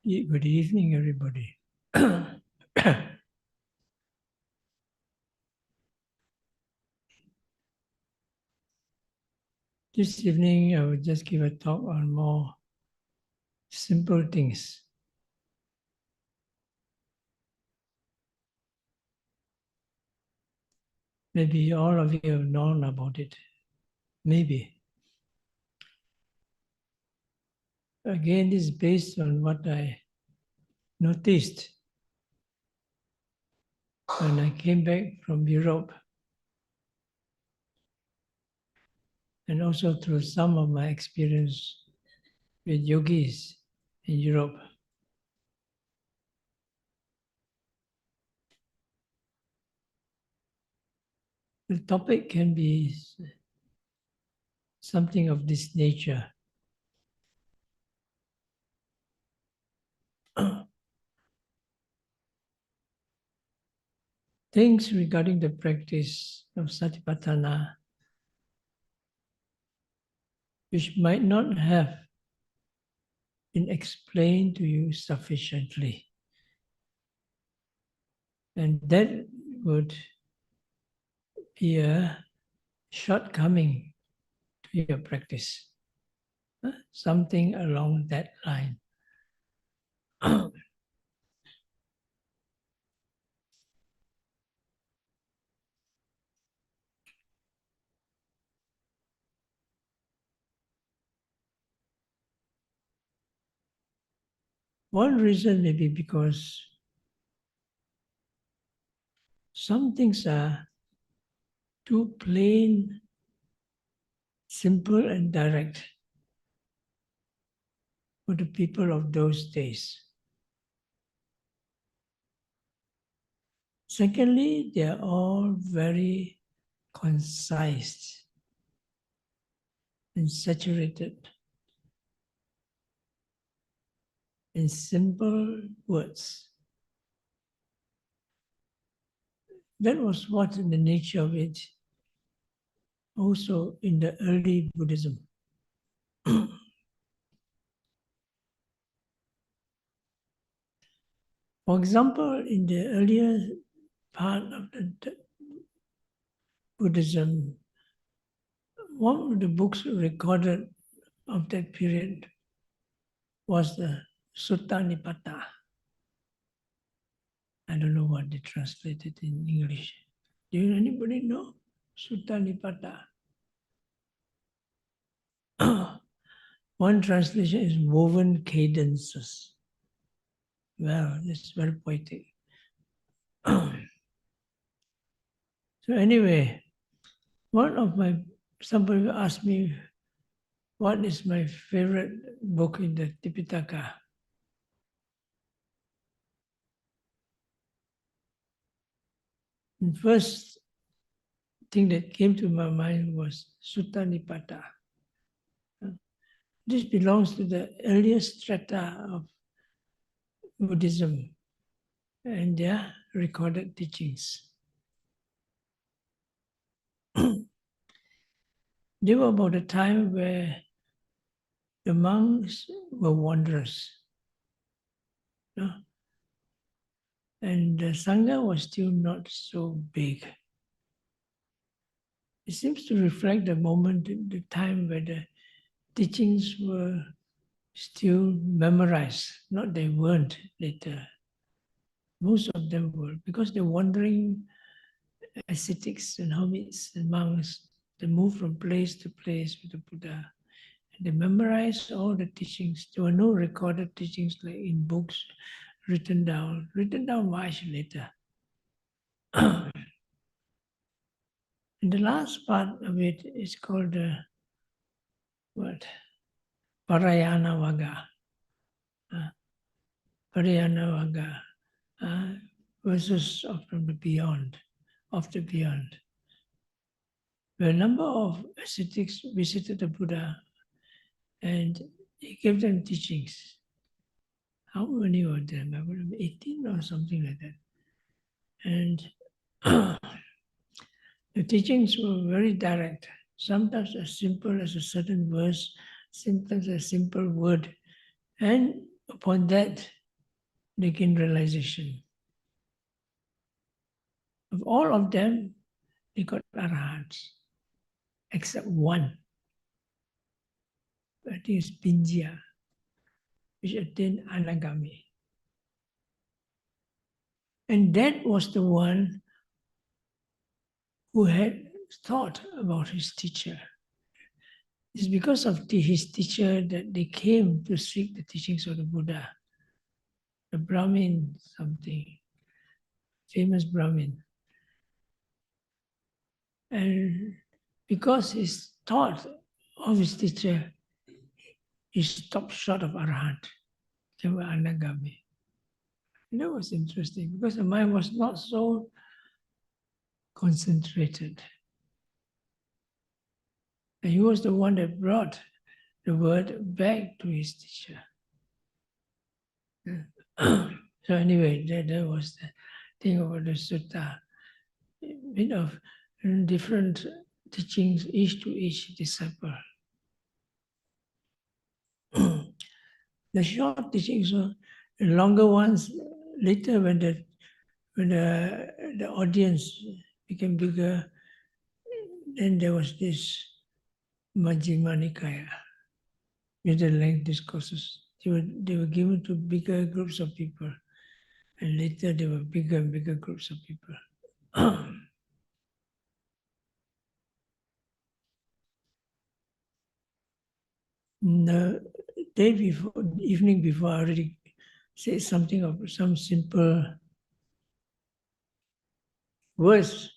Good evening, everybody. This evening, I will just give a talk on more simple things. Maybe all of you have known about it. Maybe. Again, this is based on what I noticed when I came back from Europe, and also through some of my experience with yogis in Europe. The topic can be something of this nature. Things regarding the practice of Satipatthana which might not have been explained to you sufficiently. And that would be a shortcoming to your practice. Something along that line. One reason may be because some things are too plain, simple and direct for the people of those days. Secondly, they are all very concise and saturated in simple words. That was what in the nature of it also in the early Buddhism. For example, in the earlier part of the Buddhism, one of the books recorded of that period was the Sutta Nipata. I don't know what they translated in English. Do anybody know Sutta Nipata? One translation is woven cadences. Well, it's very poetic. So anyway, somebody asked me, what is my favorite book in the Tipitaka? The first thing that came to my mind was Sutta Nipata. This belongs to the earliest strata of Buddhism and their recorded teachings. They were about a time where the monks were wanderers. And the Sangha was still not so big. It seems to reflect the moment, the time where the teachings were still memorized. Not they weren't later. Most of them were, because the wandering ascetics and hermits and monks, they moved from place to place with the Buddha. And they memorized all the teachings. There were no recorded teachings like in books written down much later. And the last part of it is called Parayana Vaga. Parayana Vaga. Verses from the beyond, of the beyond. Where a number of ascetics visited the Buddha and he gave them teachings. How many were them? I would have 18 or something like that. And the teachings were very direct, sometimes as simple as a certain verse, sometimes a simple word. And upon that, they gain realization. Of all of them, they got arahants, except one. That is Pinjya, which attained Anagami. And that was the one who had thought about his teacher. It's because of his teacher that they came to seek the teachings of the Buddha. The Brahmin, something, famous Brahmin. And because his thought of his teacher, he stopped short of Arahant, came Anagami. And that was interesting because the mind was not so concentrated. And he was the one that brought the word back to his teacher. So anyway, that was the thing about the sutta. A bit of different teachings, each to each disciple. The short teachings, the longer ones, later when the audience became bigger, then there was this Majjhima Nikaya, middle length discourses. They were given to bigger groups of people, and later there were bigger and bigger groups of people. The day before, evening before, I already said something of some simple words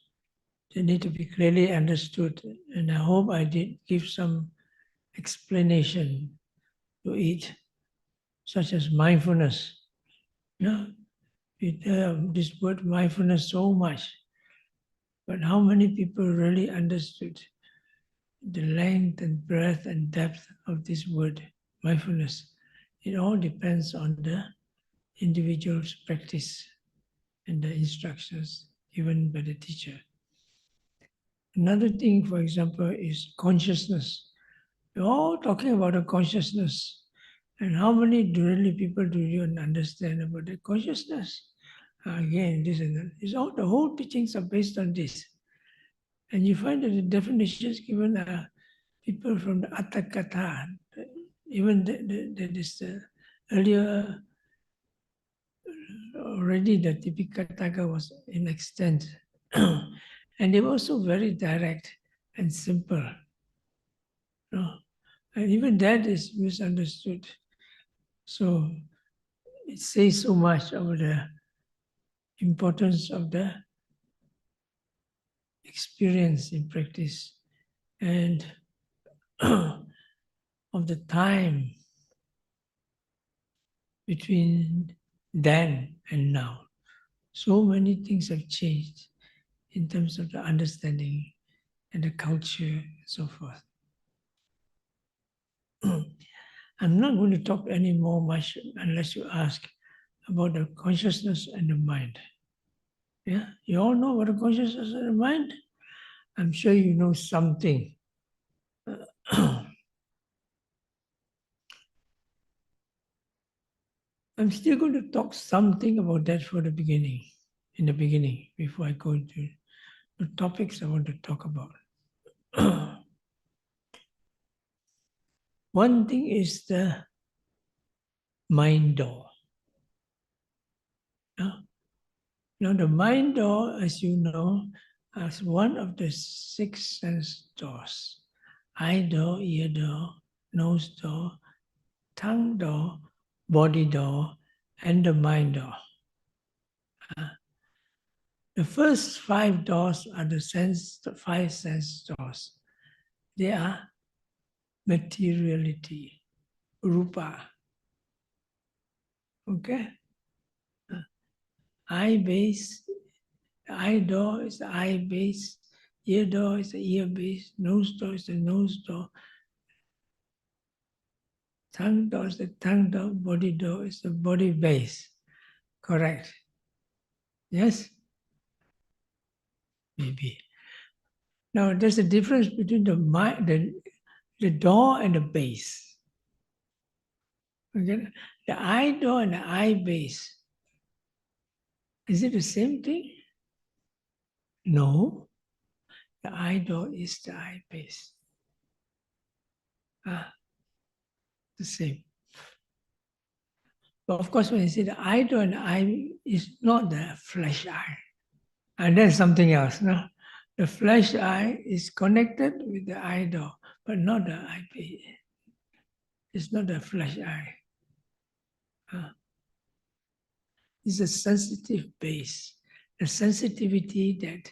that need to be clearly understood, and I hope I did give some explanation to it, such as mindfulness. Yeah, we this word mindfulness so much, but how many people really understood the length and breadth and depth of this word, mindfulness? It all depends on the individual's practice and the instructions given by the teacher. Another thing, for example, is consciousness. We're all talking about a consciousness. And how many really people do you understand about the consciousness? Again, this and that. It's all, the whole teachings are based on this. And you find that the definitions given are people from the Atthakatha, even that is the earlier, already the Tipikataka was in extent. And they were also very direct and simple. You know? And even that is misunderstood. So it says so much about the importance of the experience in practice and of the time between then and now. So many things have changed in terms of the understanding and the culture and so forth. I'm not going to talk any more much unless you ask about the consciousness and the mind. Yeah, you all know about the consciousness and the mind? I'm sure you know something. I'm still going to talk something about that for the beginning, in the beginning, before I go into the topics I want to talk about. One thing is the mind door. Now the mind door, as you know, is one of the 6 sense doors. Eye door, ear door, nose door, tongue door, body door, and the mind door. The first 5 doors are the 5 sense doors. They are materiality, rupa. Okay? Eye base, the eye door is the eye base, ear door is the ear base, nose door is the nose door, tongue door is the tongue door, body door is the body base. Correct? Yes? Maybe. Now there's a difference between the door and the base. Okay? The eye door and the eye base Is it the same thing? No. The eye door is the eye base. The same. But of course, when you say the eye door and the eye is not the flesh eye. And that's something else. No? The flesh eye is connected with the eye door, but not the eye base. It's not the flesh eye. It's a sensitive base. The sensitivity that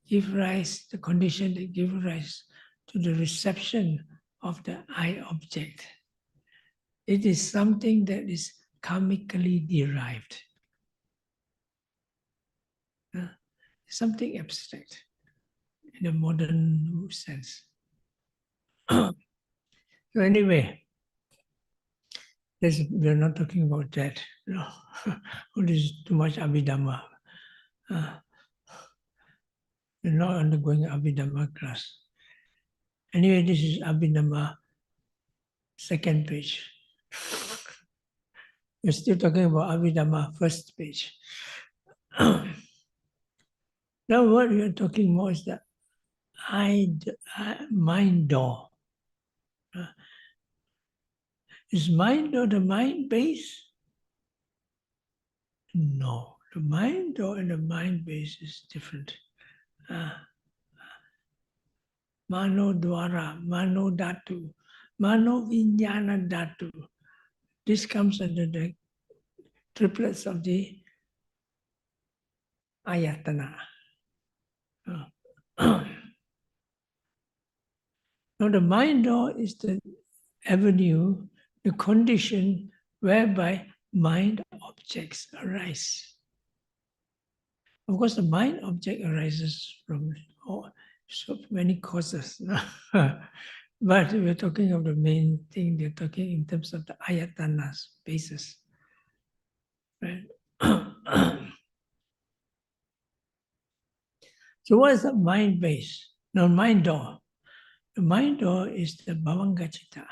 gives rise, the condition that gives rise to the reception of the eye object. It is something that is karmically derived. Something abstract in a modern sense. So anyway, we're not talking about that. No. This is too much Abhidhamma. We're not undergoing Abhidhamma class. Anyway, this is Abhidhamma, second page. We're still talking about Abhidhamma, first page. Now what we are talking more is the mind door. Is mind door the mind base? No. The mind door and the mind base is different. Mano dwara, mano dhatu, mano vijnana dhatu. This comes under the triplets of the ayatana. Now the mind door is the avenue, the condition whereby mind objects arise. Of course, the mind object arises from so many causes. But we're talking of the main thing, they're talking in terms of the ayatanas, basis. Right? So what is the mind base? No, mind door. The mind door is the bhavanga citta.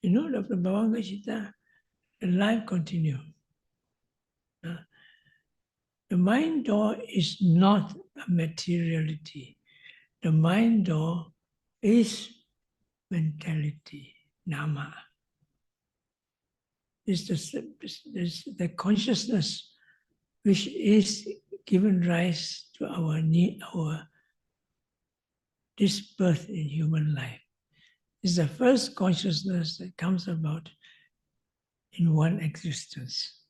You know of the bhavanga citta? The life continuum. The mind door is not a materiality. The mind door is mentality, nama. It's the consciousness which is given rise to our this birth in human life. It's the first consciousness that comes about in one existence.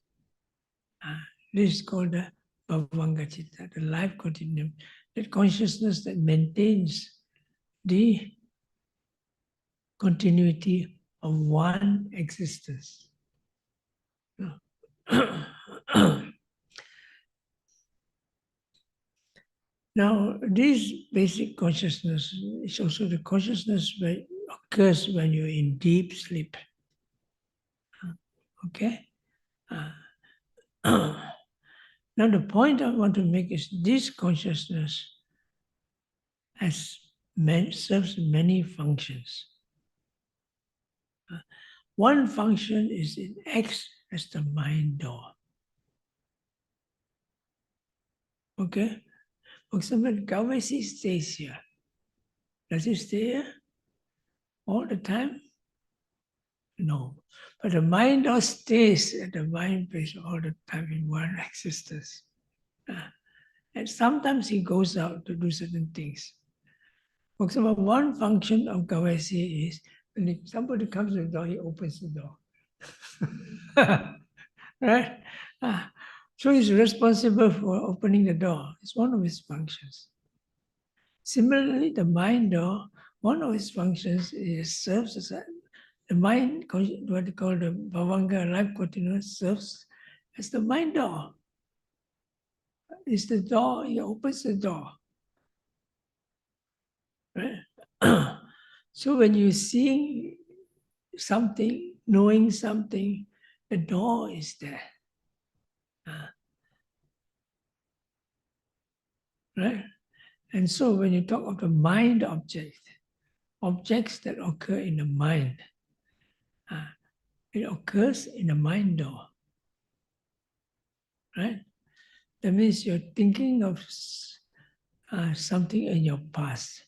This is called the bhavanga citta, the life continuum, that consciousness that maintains the continuity of one existence. Now, this basic consciousness is also the consciousness that occurs when you're in deep sleep. Okay? Now, the point I want to make is this consciousness serves many functions. One function is it acts as the mind door. Okay? For example, Gawasi stays here. Does he stay here all the time? No. But the mind door stays at the mind base all the time in one existence. And sometimes he goes out to do certain things. For example, one function of Gawasi is when somebody comes to the door, he opens the door. Right? So he's responsible for opening the door. It's one of his functions. Similarly, the mind door, one of its functions is serves as the mind, what they call the bhavanga life continuum, serves as the mind door. It's the door, he opens the door. Right? So when you see something, knowing something, the door is there. Right? And so when you talk of the mind object, objects that occur in the mind, it occurs in the mind door. Right? That means you're thinking of something in your past.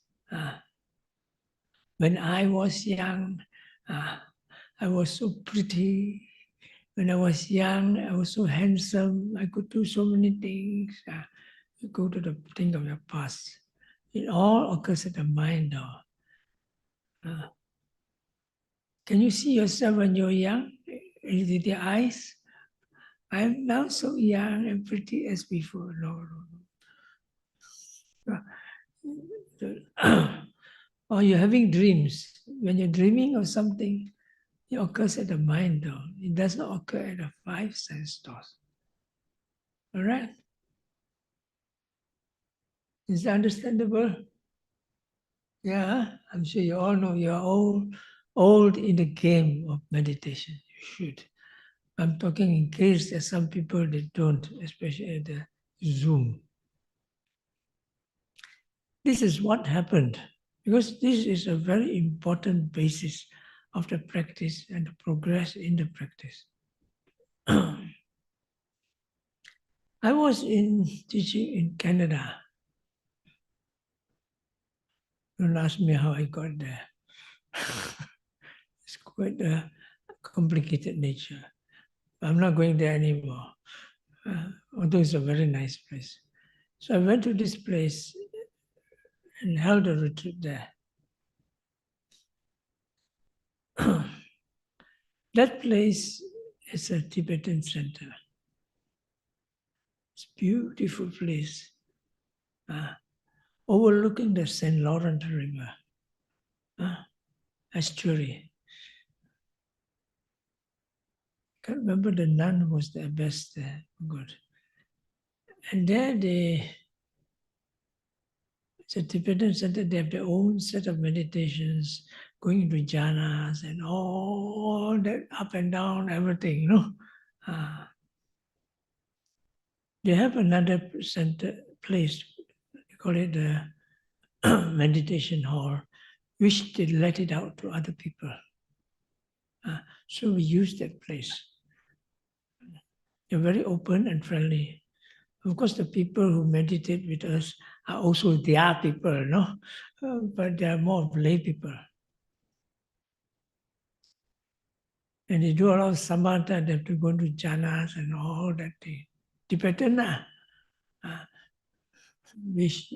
When I was young, I was so pretty. When I was young, I was so handsome. I could do so many things. You go to the thing of your past. It all occurs in the mind now. Can you see yourself when you're young with your eyes? I'm now so young and pretty as before. No, no, no. Or you're having dreams. When you're dreaming of something, it occurs at the mind though. It does not occur at the five sense doors. All right? Is that understandable? Yeah, I'm sure you all know you're all old in the game of meditation. You should. I'm talking in case there's some people that don't, especially at the Zoom. This is what happened because this is a very important basis of the practice and the progress in the practice. I was teaching in Canada. Don't ask me how I got there. It's quite a complicated nature. I'm not going there anymore, although it's a very nice place. So I went to this place and held a retreat there. That place is a Tibetan center. It's a beautiful place, overlooking the St. Lawrence River, estuary. I can't remember the nun who was the best there. Good. And there it's a Tibetan center, they have their own set of meditations, going into jhanas and all that up and down, everything, you know. They have another center place, they call it the meditation hall, which they let it out to other people. So we use that place. They're very open and friendly. Of course, the people who meditate with us are also their people, no? But they are more of lay people. And they do a lot of samatha, they have to go to jhanas and all that thing. Tibetan, which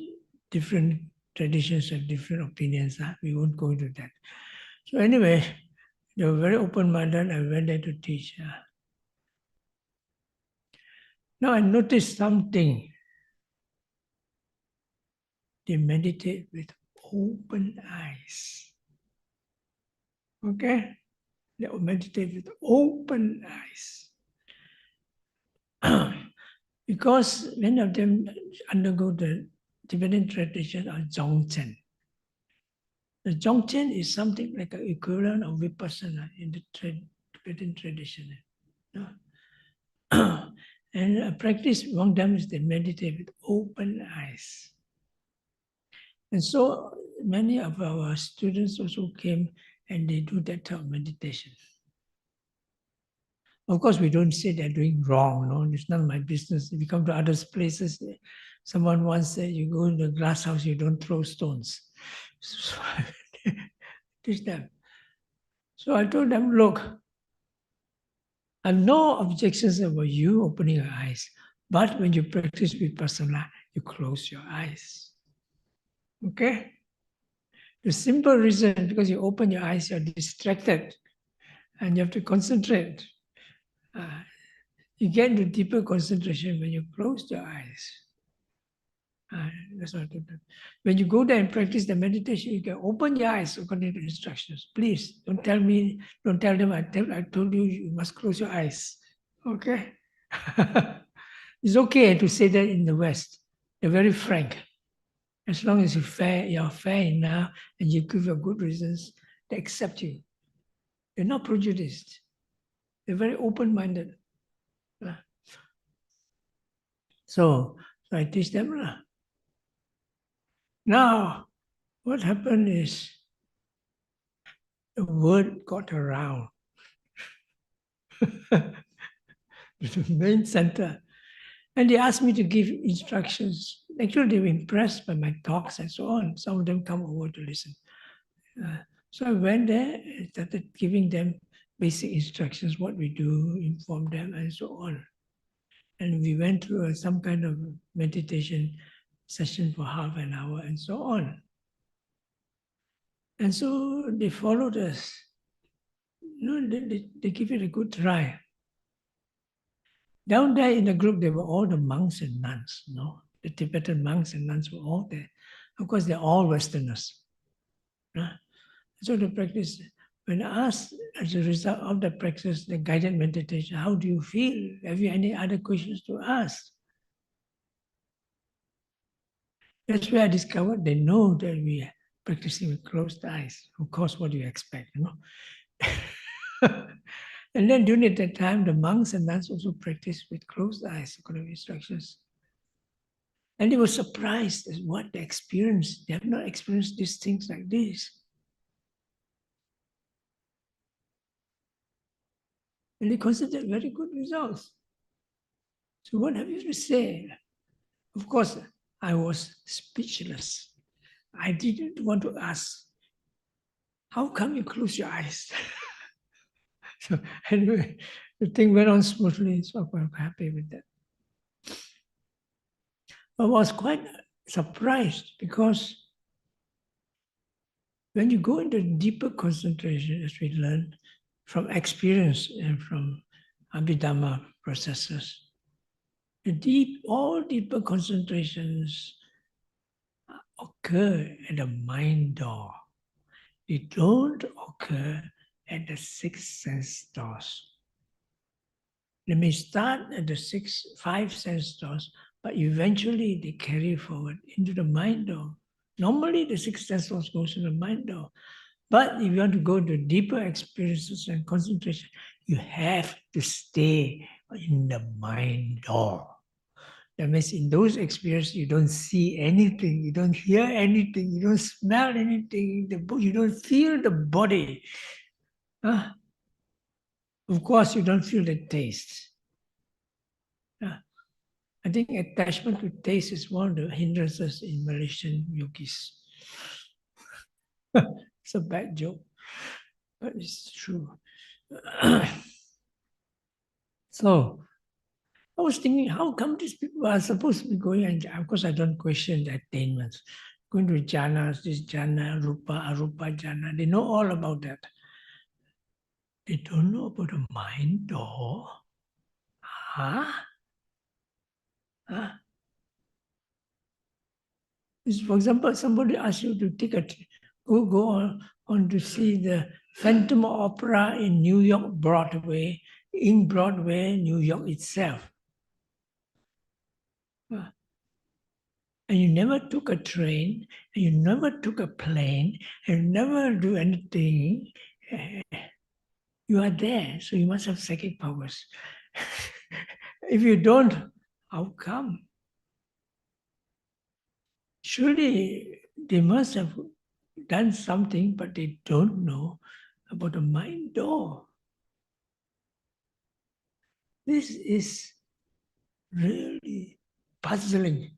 different traditions have different opinions. We won't go into that. So anyway, they were very open-minded. I went there to teach. Now I noticed something. They meditate with open eyes. Okay? They meditate with open eyes. Because many of them undergo the Tibetan tradition of Dzogchen. The Dzogchen is something like an equivalent of Vipassana in the Tibetan tradition. And a practice among them is they meditate with open eyes. And so many of our students also came and they do that type of meditation. Of course, we don't say they're doing wrong. No, it's not my business. If you come to other places, someone once said, you go in the glass house, you don't throw stones. So I teach them. So I told them, look, I have no objections about you opening your eyes. But when you practice vipassana, you close your eyes. Okay? The simple reason, because you open your eyes, you're distracted and you have to concentrate. You get into deeper concentration when you close your eyes. That's what I told them. When you go there and practice the meditation, you can open your eyes according to instructions. Please don't tell them I told you you must close your eyes. Okay? It's okay to say that in the West. They're very frank. As long as you're fair enough and you give your good reasons, they accept you. They're not prejudiced. They're very open-minded. So I teach them. Now, what happened is the word got around. The main center. And they asked me to give instructions. Actually, they were impressed by my talks and so on. Some of them come over to listen. So I went there and started giving them basic instructions, what we do, inform them, and so on. And we went through some kind of meditation session for half an hour and so on. And so they followed us. They give it a good try. Down there in the group, there were all the monks and nuns, The Tibetan monks and nuns were all there. Of course, they're all Westerners. So the practice, when asked as a result of the practice, the guided meditation, how do you feel? Have you any other questions to ask? That's where I discovered they know that we are practicing with closed eyes. Of course, what do you expect, And then during that time, the monks and nuns also practiced with closed eyes, according to instructions. And they were surprised at what they experienced. They have not experienced these things like this. And they considered very good results. So what have you to say? Of course, I was speechless. I didn't want to ask, how come you close your eyes? So anyway, the thing went on smoothly, so I'm quite happy with that. I was quite surprised because when you go into deeper concentration, as we learn from experience and from Abhidhamma processes, all deeper concentrations occur at the mind door. They don't occur at the six sense doors. They may start at the five sense doors, but eventually they carry forward into the mind door. Normally the six sense doors goes to the mind door. But if you want to go to deeper experiences and concentration, you have to stay in the mind door. That means in those experiences, you don't see anything, you don't hear anything, you don't smell anything, you don't feel the body. Of course, you don't feel the taste. I think attachment to taste is one of the hindrances in Malaysian yogis. It's a bad joke, but it's true. So I was thinking, how come these people are supposed to be going, and of course I don't question the attainments, going to jhanas, this jhana, rupa, arupa jhana, they know all about that. They don't know about the mind door. Huh? For example, somebody asks you to take go on to see the Phantom Opera in New York Broadway, in Broadway, New York itself. And you never took a train, and you never took a plane, and you never do anything. You are there, so you must have psychic powers. If you don't, how come? Surely they must have done something, but they don't know about the mind door. This is really puzzling.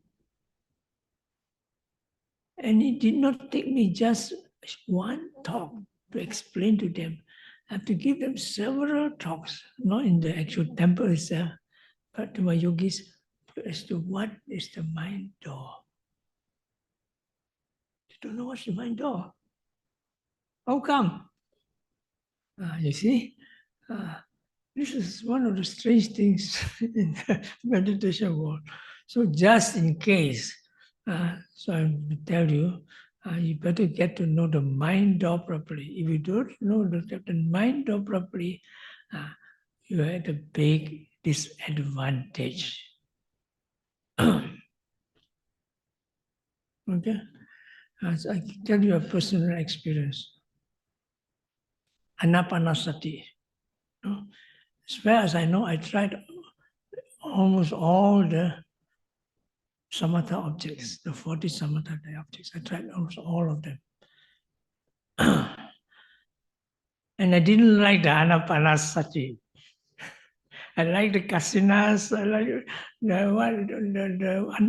And it did not take me just one talk to explain to them. I have to give them several talks, not in the actual temple itself, but to my yogis as to what is the mind door. They don't know what's the mind door. How come? You see, this is one of the strange things in the meditation world. So just in case, so I tell you, you better get to know the mind door properly. If you don't know the mind door properly, you are at a big disadvantage. Okay? So I can tell you a personal experience. Anapanasati. As far as I know, I tried almost all the samatha objects, the 40 samatha objects. I tried almost all of them. And I didn't like the anapanasati. I like the kasinas, I like the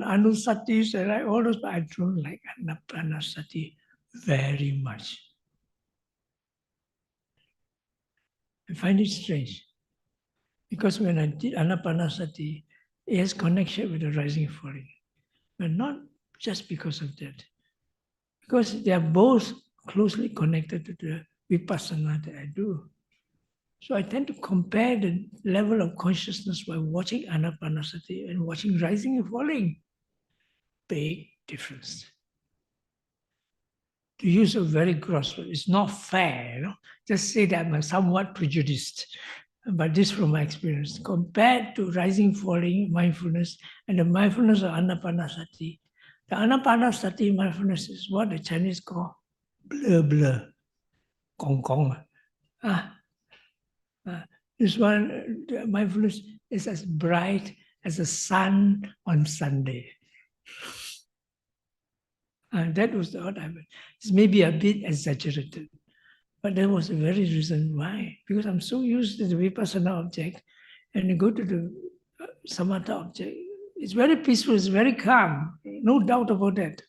anusatis, I like all those, but I don't like anapanasati very much. I find it strange. Because when I did anapanasati, it has connection with the rising and falling. But not just because of that. Because they are both closely connected to the vipassana that I do. So I tend to compare the level of consciousness by watching anapanasati and watching rising and falling. Big difference. To use a very gross word, it's not fair, Just say that I'm somewhat prejudiced. But this from my experience. Compared to rising, falling mindfulness and the mindfulness of anapanasati, the anapanasati mindfulness is what the Chinese call blur blur, gong gong. This one, the mindfulness is as bright as the sun on Sunday. And that was what I meant. It's maybe a bit exaggerated, but there was a very reason why. Because I'm so used to the vipassana object, and you go to the samatha object, it's very peaceful, it's very calm, no doubt about that.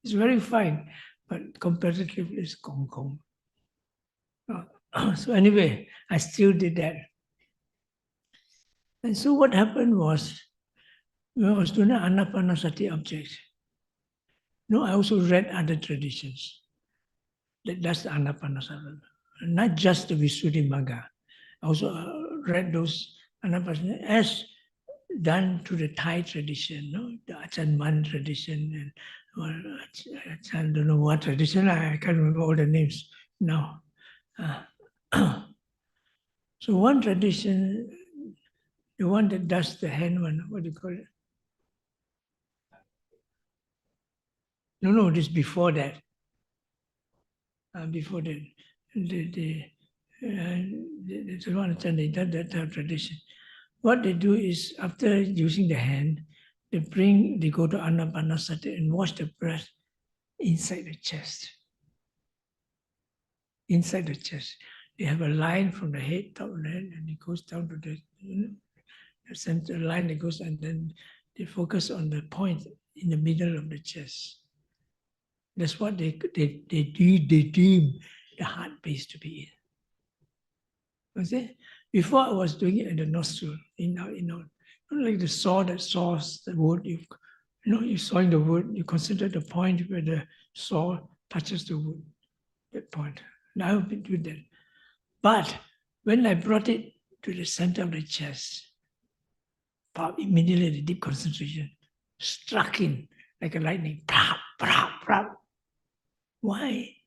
It's very fine, but comparatively it's gong gong. So anyway, I still did that. And so what happened was, when I was doing an anapanasati object, I also read other traditions. That's the anapanasati. Not just the Visuddhimagga. I also read those anapanasati as done to the Thai tradition, the Ajahn Mun tradition, and I don't know what tradition, I can't remember all the names now. So one tradition, the one that does the hand one, what do you call it? No, this before that. Before that, the one that tradition. What they do is, after using the hand, they go to anapanasati and watch the breath inside the chest. Inside the chest. They have a line from the head, top of the head, and it goes down to the center line that goes, and then they focus on the point in the middle of the chest. That's what they deem the heart base to be in. You see? Before I was doing it at the nostril, like the saw that saws the wood. You're sawing the wood. You consider the point where the saw touches the wood. That point. Now I've been doing that. But when I brought it to the center of the chest, immediately the deep concentration struck in like a lightning. Prap, prap, prap. Why?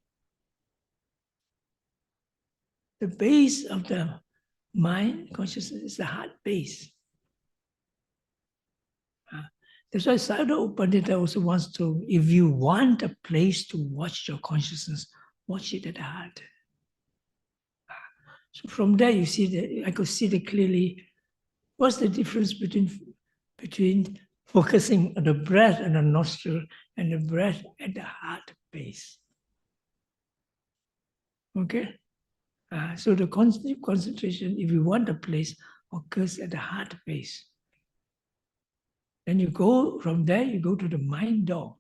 The base of the mind consciousness is the heart base. That's why Sayadaw Upanishad also wants to, if you want a place to watch your consciousness, watch it at the heart. So from there, you see that I could see that clearly. What's the difference between focusing on the breath and the nostril and the breath at the heart base? Okay? So the concentration, if you want a place, occurs at the heart base. Then you go from there, you go to the mind door.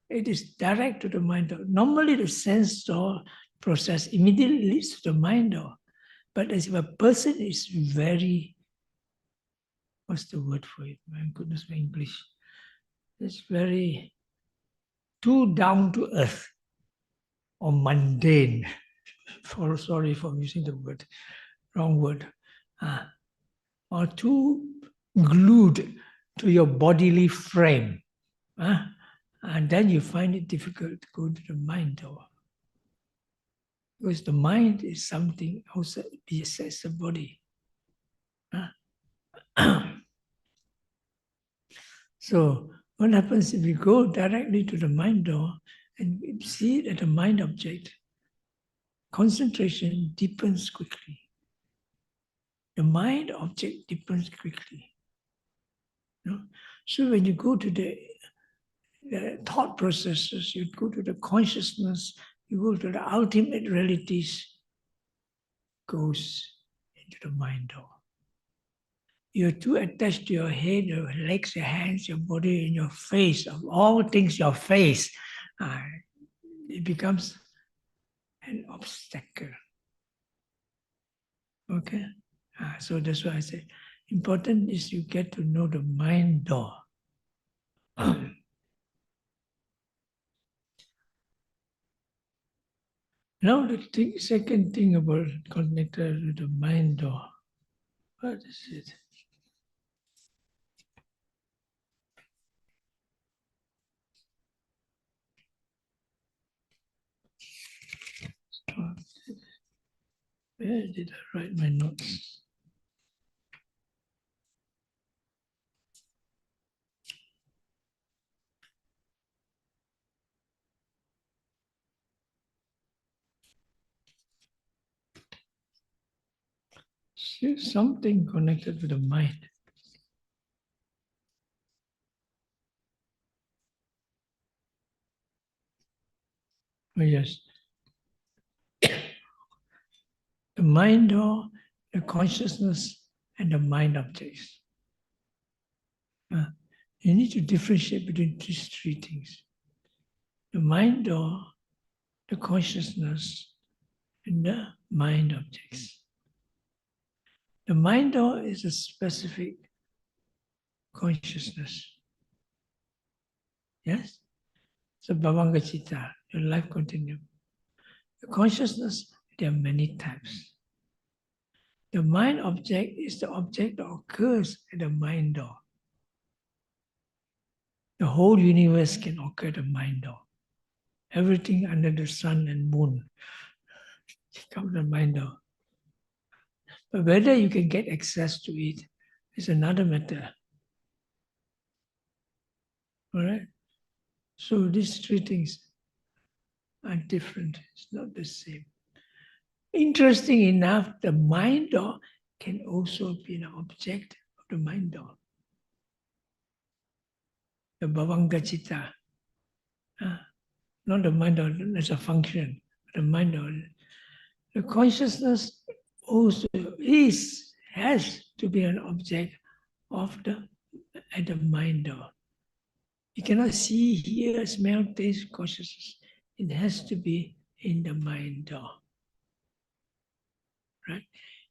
It is direct to the mind door. Normally the sense door process immediately leads to the mind door. But as if a person is very, what's the word for it? My goodness, my English. It's very too down to earth or mundane. Sorry for using the word, wrong word. Or too glued to your bodily frame. And then you find it difficult to go to the mind door. Because the mind is something outside besides the body. So what happens if we go directly to the mind door and see it at a mind object, concentration deepens quickly. The mind object deepens quickly. So when you go to the thought processes, you go to the consciousness, you go to the ultimate realities, goes into the mind door. you're too attached to your head, your legs, your hands, your body, and your face. Of all things, your face. It becomes an obstacle. Okay? So that's why I say, important is you get to know the mind door. Now the second thing about connected with the mind door. What is it? Where did I write my notes? Something connected with the mind. Oh, yes. The mind door, the consciousness, and the mind objects. You need to differentiate between these three things. The mind door, the consciousness, and the mind objects. The mind door is a specific consciousness. Yes? So Bhavanga Citta, your life continuum. The consciousness, there are many types. The mind object is the object that occurs at the mind door. The whole universe can occur at the mind door. Everything under the sun and moon comes to the mind door. But whether you can get access to it is another matter. All right? So these three things are different. It's not the same. Interesting enough, the mind door can also be an object of the mind door. The Bhavanga Citta. Not the mind door as a function, but the mind door. The consciousness also has to be an object of at the mind door. You cannot see, hear, smell, taste consciousness. It has to be in the mind door. Right?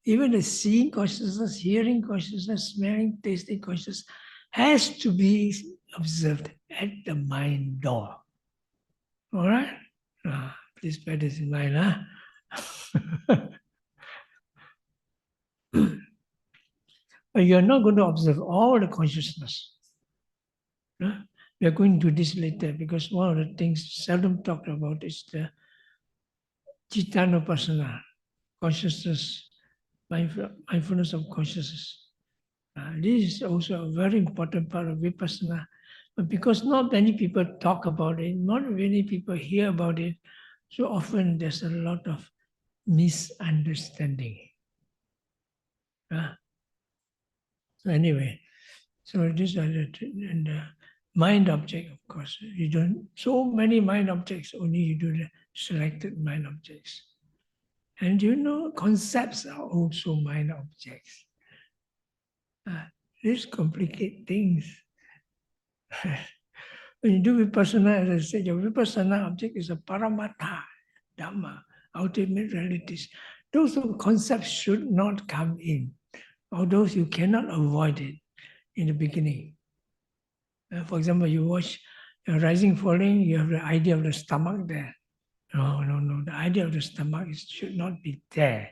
Even the seeing consciousness, hearing consciousness, smelling, tasting consciousness has to be observed at the mind door. All right? Please bear this in mind. But you're not going to observe all the consciousness. We are going to do this later because one of the things seldom talked about is the Cittanupassana, consciousness, mindfulness of consciousness. This is also a very important part of Vipassana. But because not many people talk about it, not many people hear about it, so often there's a lot of misunderstanding. So anyway, so this are the mind object, of course. You don't, so many mind objects, only you do the selected mind objects. And you know, concepts are also mind objects. These complicate things. When you do Vipassana, as I said, your Vipassana object is a Paramatha, Dhamma, ultimate realities. Those concepts should not come in, although you cannot avoid it in the beginning. For example, you watch rising, falling, you have the idea of the stomach there. No. The idea of the stomach should not be there.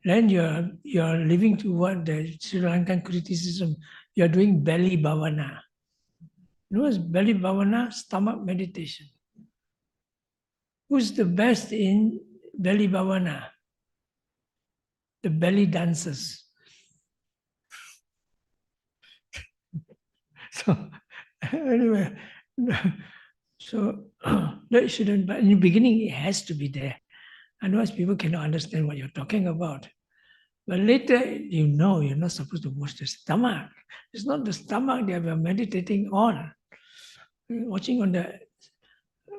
Then you're living to what the Sri Lankan criticism. You're doing belly bhavana. You know what's belly bhavana? Stomach meditation. Who's the best in belly bhavana? The belly dancers. So anyway, so that shouldn't, but in the beginning it has to be there. Otherwise people cannot understand what you're talking about. But later, you know, you're not supposed to watch the stomach. It's not the stomach that we're meditating on. We're watching on the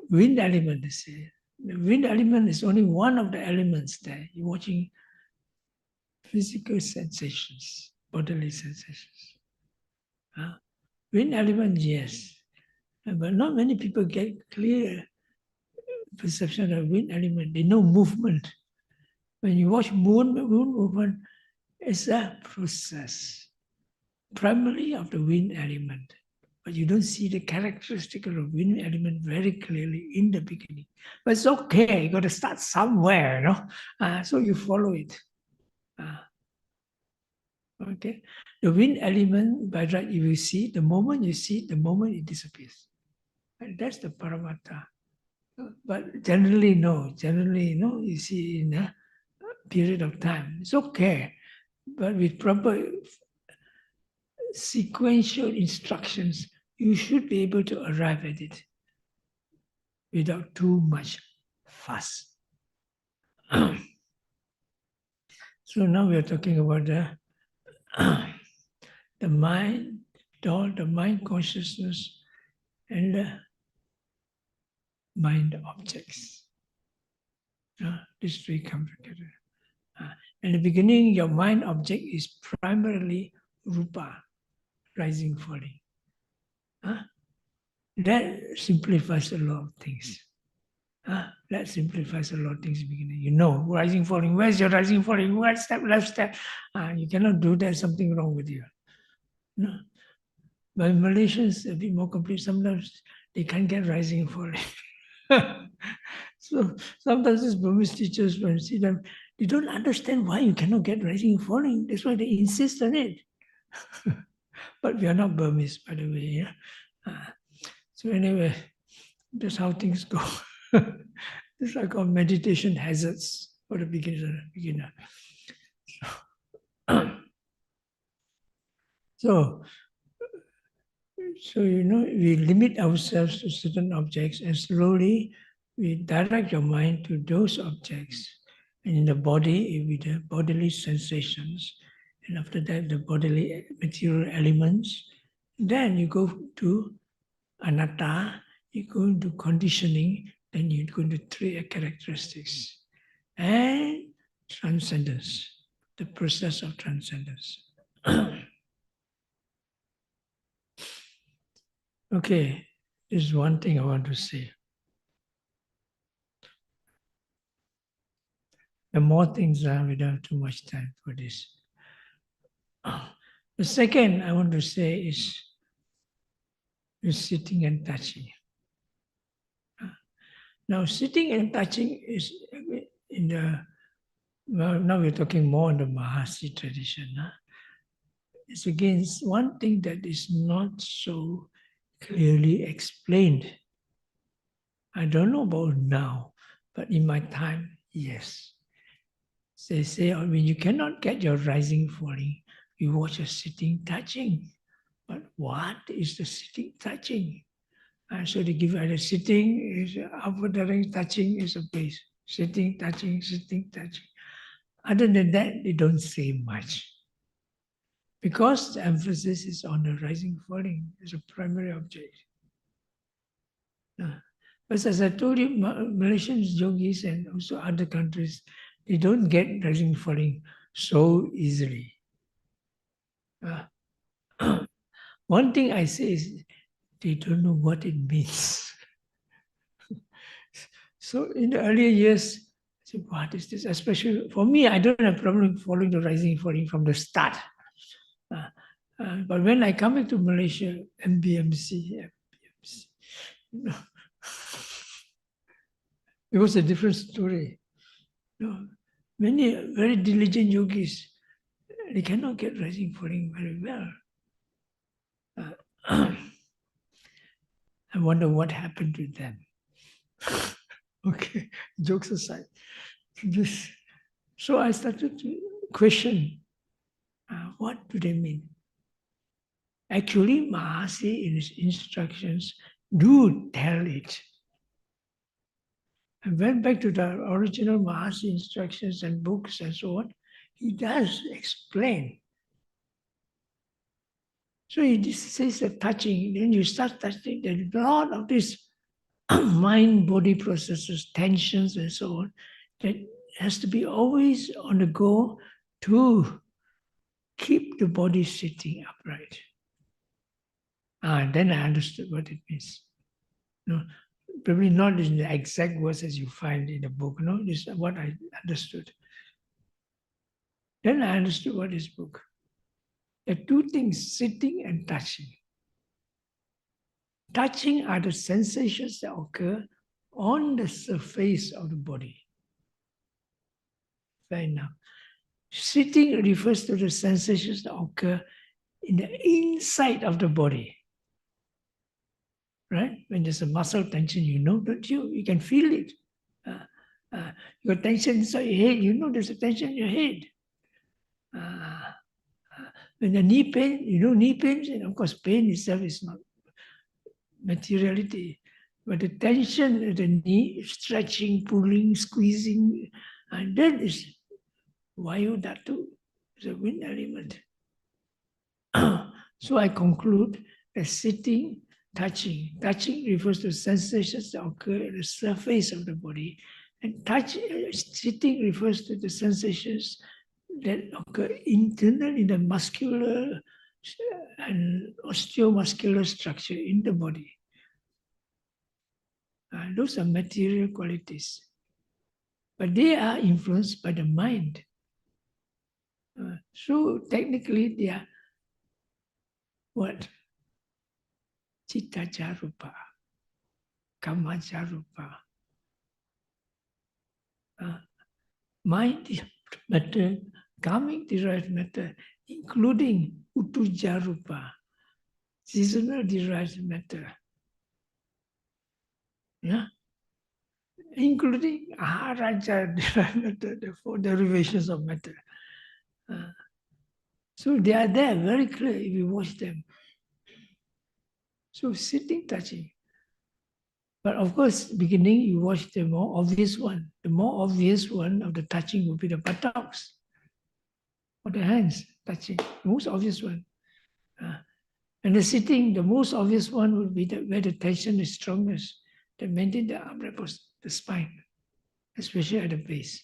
wind element, they say. The wind element is only one of the elements there. You're watching physical sensations. bodily sensations. Wind element, yes. But not many people get clear perception of wind element. They know movement. When you watch moon movement, it's a process, primarily of the wind element. But you don't see the characteristic of the wind element very clearly in the beginning. But it's okay, you got to start somewhere, so you follow it. Okay, the wind element, by right, you will see the moment you see it, the moment it disappears. And that's the paramattha. But generally, no. Generally, you see in a period of time. It's okay. But with proper sequential instructions, you should be able to arrive at it without too much fuss. So now we are talking about the mind, the mind consciousness, and the mind objects. These three come together. In the beginning, your mind object is primarily rupa, rising, falling. That simplifies a lot of things. That simplifies a lot of things in the beginning. You know, rising, falling. Where's your rising, falling? Right step, left step. You cannot do that. Something wrong with you. No. But Malaysians a bit more complete. Sometimes they can't get rising, falling. So sometimes these Burmese teachers, when you see them, they don't understand why you cannot get rising and falling. That's why they insist on it. But we are not Burmese, by the way. So anyway, that's how things go. This are called meditation hazards for the beginner. So we limit ourselves to certain objects, and slowly we direct your mind to those objects. And in the body, with the bodily sensations, and after that, the bodily material elements. Then you go to anatta, you go into conditioning, then you go into three characteristics. And transcendence, the process of transcendence. Okay, there's one thing I want to say. The more things are, we don't have too much time for this. The second I want to say is sitting and touching. Now, sitting and touching is in the, well, now we're talking more in the Mahasi tradition. It's again one thing that is not so clearly explained. I don't know about now, but in my time, yes. They say, I mean, you cannot get your rising, falling. You watch a sitting, touching. But what is the sitting, touching? And so they give either sitting is upward touching is a base. Sitting, touching, sitting, touching. Other than that, they don't say much. Because the emphasis is on the rising, falling as a primary object. But as I told you, Malaysian yogis and also other countries, they don't get rising, falling so easily. One thing I say is they don't know what it means. So in the earlier years, I said, what is this? Especially for me, I don't have problem following the rising, falling from the start. But when I come back to Malaysia, MBMC, it was a different story. Many very diligent yogis, they cannot get rising, falling very well. I wonder what happened to them. Okay, jokes aside. So I started to question, what do they mean? Actually, Mahasi in his instructions do tell it. I went back to the original Mahasi instructions and books and so on. He does explain. So he says that touching, then you start touching, there's a lot of these mind-body processes, tensions and so on, that has to be always on the go to keep the body sitting upright. Then I understood what it means. No, probably not in the exact words as you find in the book. No, this is what I understood. Then I understood what is book. There are two things, sitting and touching. Touching are the sensations that occur on the surface of the body. Fair enough. Sitting refers to the sensations that occur in the inside of the body. Right? When there's a muscle tension, you know, don't you? You can feel it. You got tension inside your head, you know there's a tension in your head. When the knee pain, you know knee pain, and of course pain itself is not materiality. But the tension at the knee, stretching, pulling, squeezing, and that is Vayu Dhatu, it's a wind element. So I conclude that sitting, touching refers to sensations that occur at the surface of the body, and sitting refers to the sensations that occur internal in the muscular and osteomuscular structure in the body. Those are material qualities, but they are influenced by the mind. So technically they are what? Chitta Jarupa, Kama Jarupa. Mind matter, karmic derived matter, including Utu Jarupa, seasonal derived matter. Yeah? Including Aharaja derived matter, the four derivations of matter. So they are there, very clear if you watch them. So sitting, touching. But of course, beginning you watch the more obvious one. The more obvious one of the touching would be the buttocks or the hands touching. The most obvious one. And the sitting, the most obvious one would be where the tension is strongest. That maintain the upright posture, the spine, especially at the base.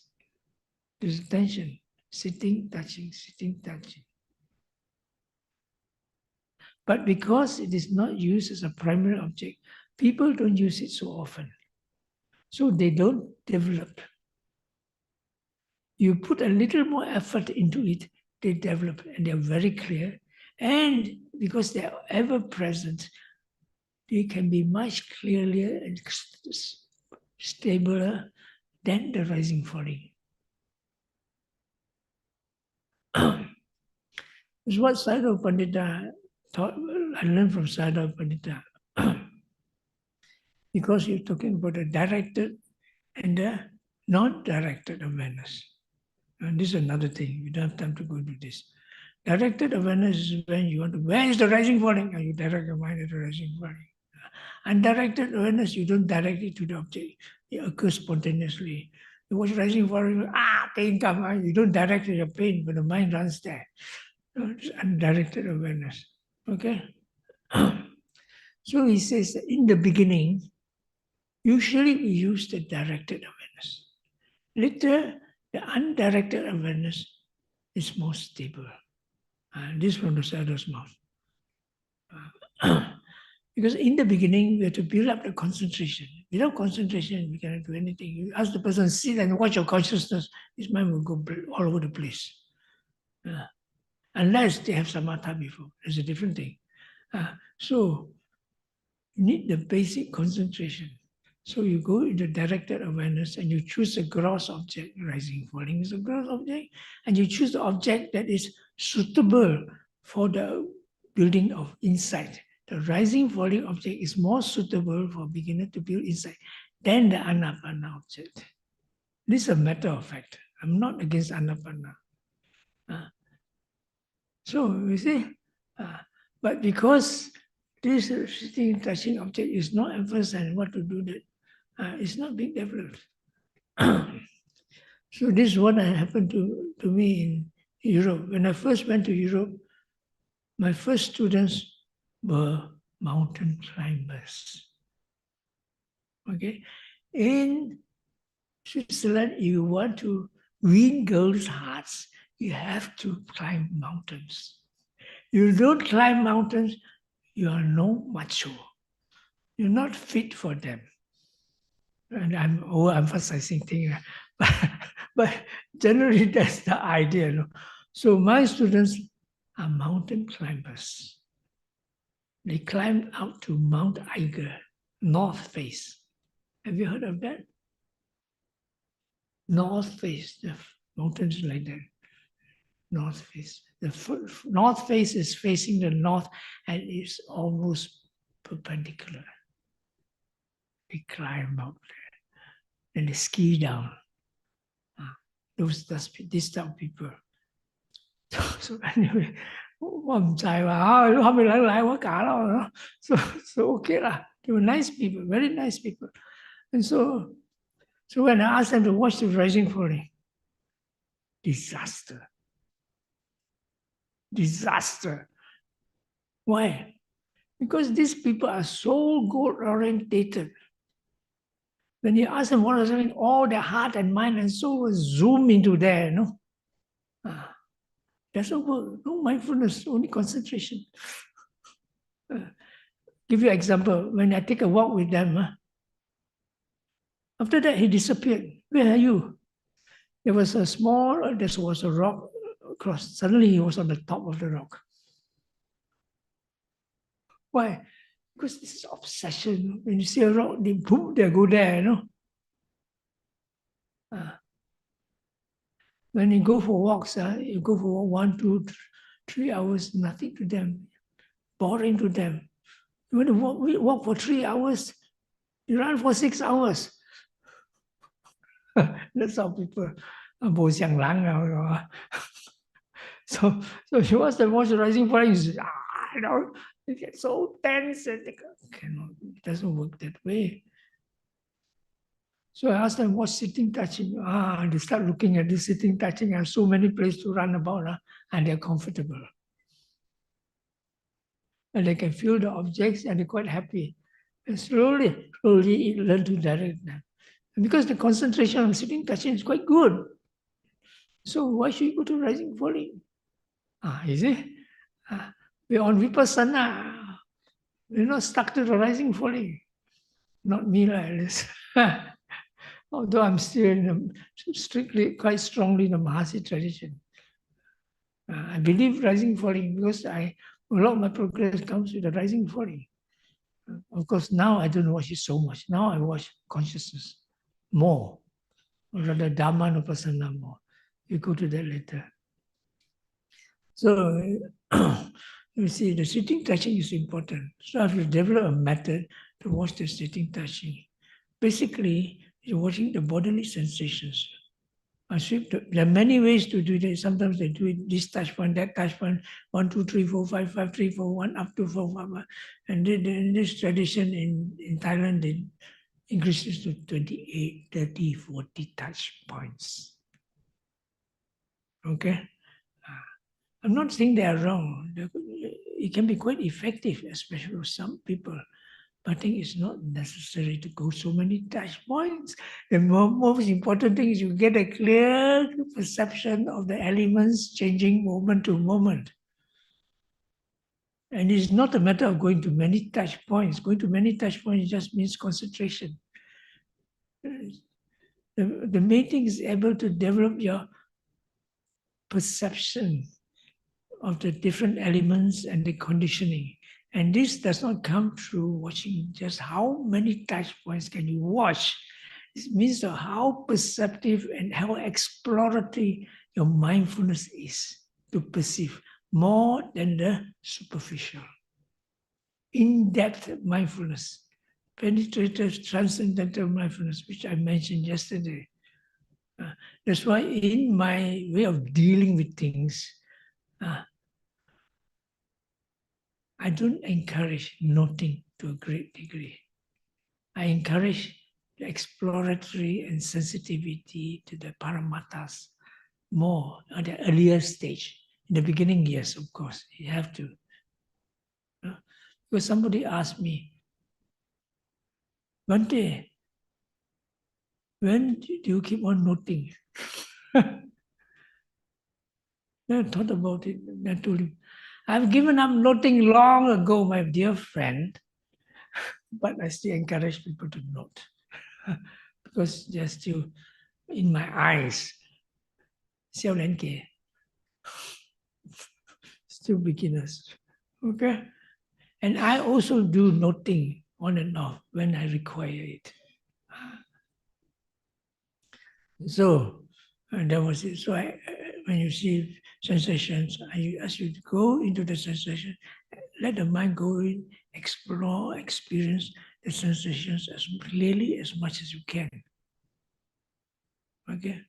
There's tension. Sitting, touching, sitting, touching. But because it is not used as a primary object, people don't use it so often. So they don't develop. You put a little more effort into it, they develop, and they're very clear. And because they're ever present, they can be much clearer and stabler than the rising falling. It's what Sayadaw Pandita taught. I learned from Sayadaw Pandita. Because you're talking about the directed and the non-directed awareness. And this is another thing. We don't have time to go into this. Directed awareness is when you want to, where is the rising falling? And you direct your mind at the rising falling. Undirected awareness, you don't direct it to the object. It occurs spontaneously. You watch rising falling, pain comes. You don't direct your pain, but the mind runs there. It's undirected awareness. Okay? So he says that in the beginning, usually we use the directed awareness. Later, the undirected awareness is more stable. This from the Sayadaw's mouth. Because in the beginning, we have to build up the concentration. Without concentration, we cannot do anything. You ask the person, sit and watch your consciousness, his mind will go all over the place. Unless they have samatha before. That's a different thing. So, you need the basic concentration. So you go into directed awareness and you choose a gross object, rising, falling is a gross object, and you choose the object that is suitable for the building of insight. The rising, falling object is more suitable for a beginner to build insight than the anapana object. This is a matter of fact. I'm not against anapana. So you see, but because this sitting, touching object is not emphasized what to do that, it's not being developed. So this is what happened to me in Europe. When I first went to Europe, my first students were mountain climbers. Okay? In Switzerland, if you want to win girls' hearts, You have to climb mountains. You don't climb mountains, you are no macho. You're not fit for them. And I'm overemphasizing things. But generally, that's the idea. No? So my students are mountain climbers. They climbed out to Mount Eiger, North Face. Have you heard of that? North Face, the mountains like that. North Face. The North Face is facing the north and it's almost perpendicular. They climb out there. Then they ski down. This type of people. So anyway, 我唔制話啊，後面兩嚟我假咯，so okay lah. They were nice people, very nice people, and so when I asked them to watch the rising falling, disaster. Why? Because these people are so goal orientated. When you ask them what is happening, all their heart and mind and soul will zoom into there, no? Doesn't work. No mindfulness, only concentration. Give you an example. When I take a walk with them, after that he disappeared. Where are you? There was a rock across. Suddenly he was on the top of the rock. Why? Because this is obsession. When you see a rock, they go there, you know. When you go for walks, you go for 1, 2, 3 hours, nothing to them, boring to them. You want to walk for 3 hours, you run for 6 hours. That's how people so she was the moisturizing for you know, they get so tense and they cannot, it doesn't work that way. So I asked them, what's sitting touching? They start looking at this sitting touching. I have so many places to run about, and they're comfortable. And they can feel the objects and they're quite happy. And slowly learn to direct them. And because the concentration on sitting touching is quite good. So why should you go to rising falling? You see? We're on Vipassana. We're not stuck to the rising falling. Not me, at least. Although I'm still quite strongly in the Mahasi tradition. I believe rising falling because a lot of my progress comes with the rising falling. Of course, now I don't watch it so much. Now I watch consciousness more, or rather Dhamma Nupassana more. You go to that later. So you see, the sitting touching is important. So I have to develop a method to watch the sitting touching. Basically, you're watching the bodily sensations. There are many ways to do this. Sometimes they do it this touch point, that touch point, 1, 2, 3, 4, 5, 5, 3, 4, 1, up to 4, 5. And in this tradition in Thailand, it increases to 28, 30, 40 touch points. Okay? I'm not saying they are wrong. It can be quite effective, especially for some people. But I think it's not necessary to go so many touch points. The most important thing is you get a clear perception of the elements changing moment to moment. And it's not a matter of going to many touch points. Going to many touch points just means concentration. The main thing is able to develop your perception of the different elements and the conditioning. And this does not come through watching just how many touch points can you watch. It means how perceptive and how exploratory your mindfulness is to perceive more than the superficial. In-depth mindfulness, penetrative, transcendental mindfulness, which I mentioned yesterday. That's why in my way of dealing with things, I don't encourage noting to a great degree. I encourage the exploratory and sensitivity to the paramatthas more at the earlier stage. In the beginning, yes, of course, you have to. Because somebody asked me, Bhante, when do you keep on noting? I thought about it. I told him, I've given up noting long ago, my dear friend, but I still encourage people to note because they're still in my eyes. Still beginners. Okay? And I also do noting on and off when I require it. So that was it. So when you see sensations, I ask you to go into the sensation, let the mind go in, explore, experience the sensations as clearly as much as you can. Okay?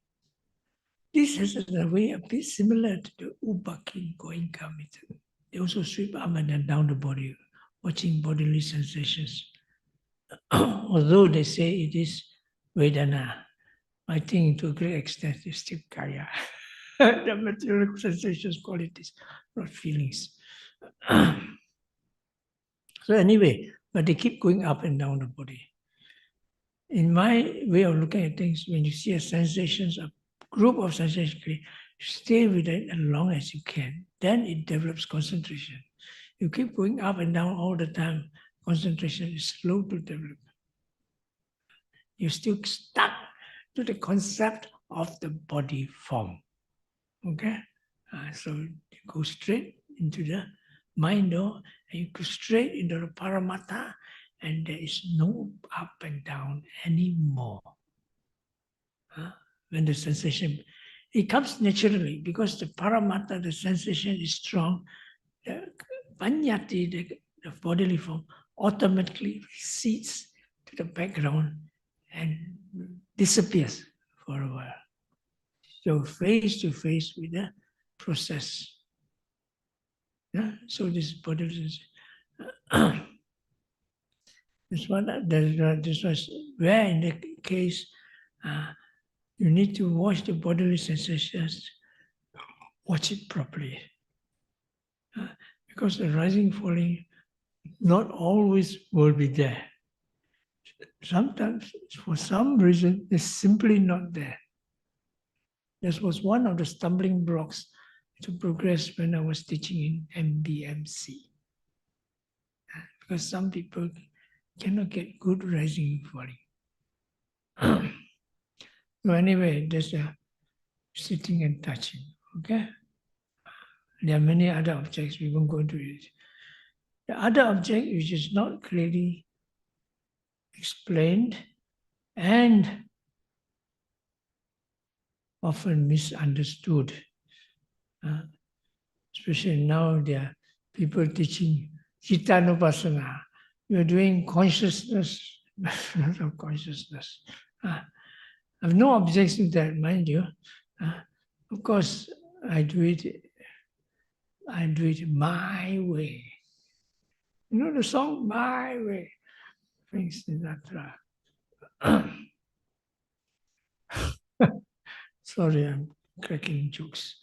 This is in a way a bit similar to the Ubaki going method. They also sweep up and then down the body, watching bodily sensations. Although they say it is Vedana, I think to a great extent it's still Kaya. The material sensations, qualities, not feelings. So anyway, but they keep going up and down the body. In my way of looking at things, when you see a sensations, a group of sensations, stay with it as long as you can. Then it develops concentration. You keep going up and down all the time, concentration is slow to develop. You're still stuck to the concept of the body form. Okay? So you go straight into the mind door, and you go straight into the Paramattha, and there is no up and down anymore. When the sensation, it comes naturally because the Paramattha, the sensation is strong, the Panyati, the bodily form, automatically recedes to the background and disappears for a while. So face to face with the process. Yeah? So this bodily this was where in the case you need to watch the bodily sensations, watch it properly. Because the rising, falling, not always will be there. Sometimes, for some reason, it's simply not there. This was one of the stumbling blocks to progress when I was teaching in MBMC. Because some people cannot get good rising and falling. So anyway, there's a sitting and touching. Okay? There are many other objects, we won't go into it. The other object which is not clearly explained and often misunderstood. Especially now there are people teaching Cittanupassana. You're doing consciousness, of consciousness. I have no objection to that, mind you. Of course, I do it my way. You know the song My Way? Frank Sinatra. Sorry, I'm cracking jokes.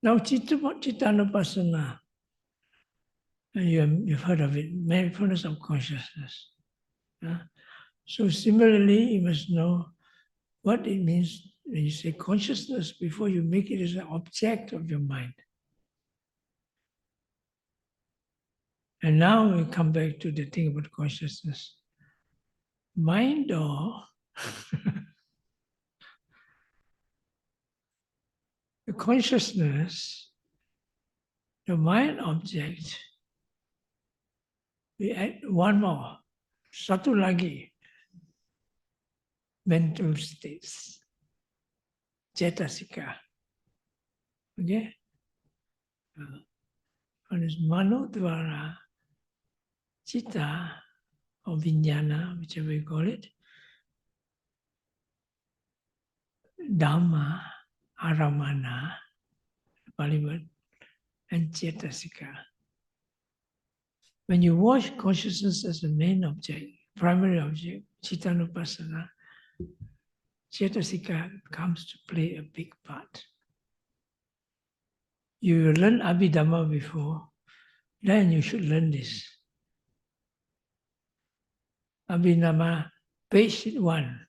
Now, Cittanupassana, you've heard of it, mindfulness of consciousness. So similarly, you must know what it means when you say consciousness before you make it as an object of your mind. And now we come back to the thing about consciousness. Mind or the consciousness, the mind object, we add one more, satu lagi, mental states, cetasika. Okay? One is manodvara, citta, or vijnana, whichever you call it, Dhamma, aramana, Pali word, and cetasika. When you watch consciousness as the main object, primary object, Cittanupassana, cetasika comes to play a big part. You learn Abhidhamma before, then you should learn this. Abhidhamma, page 1.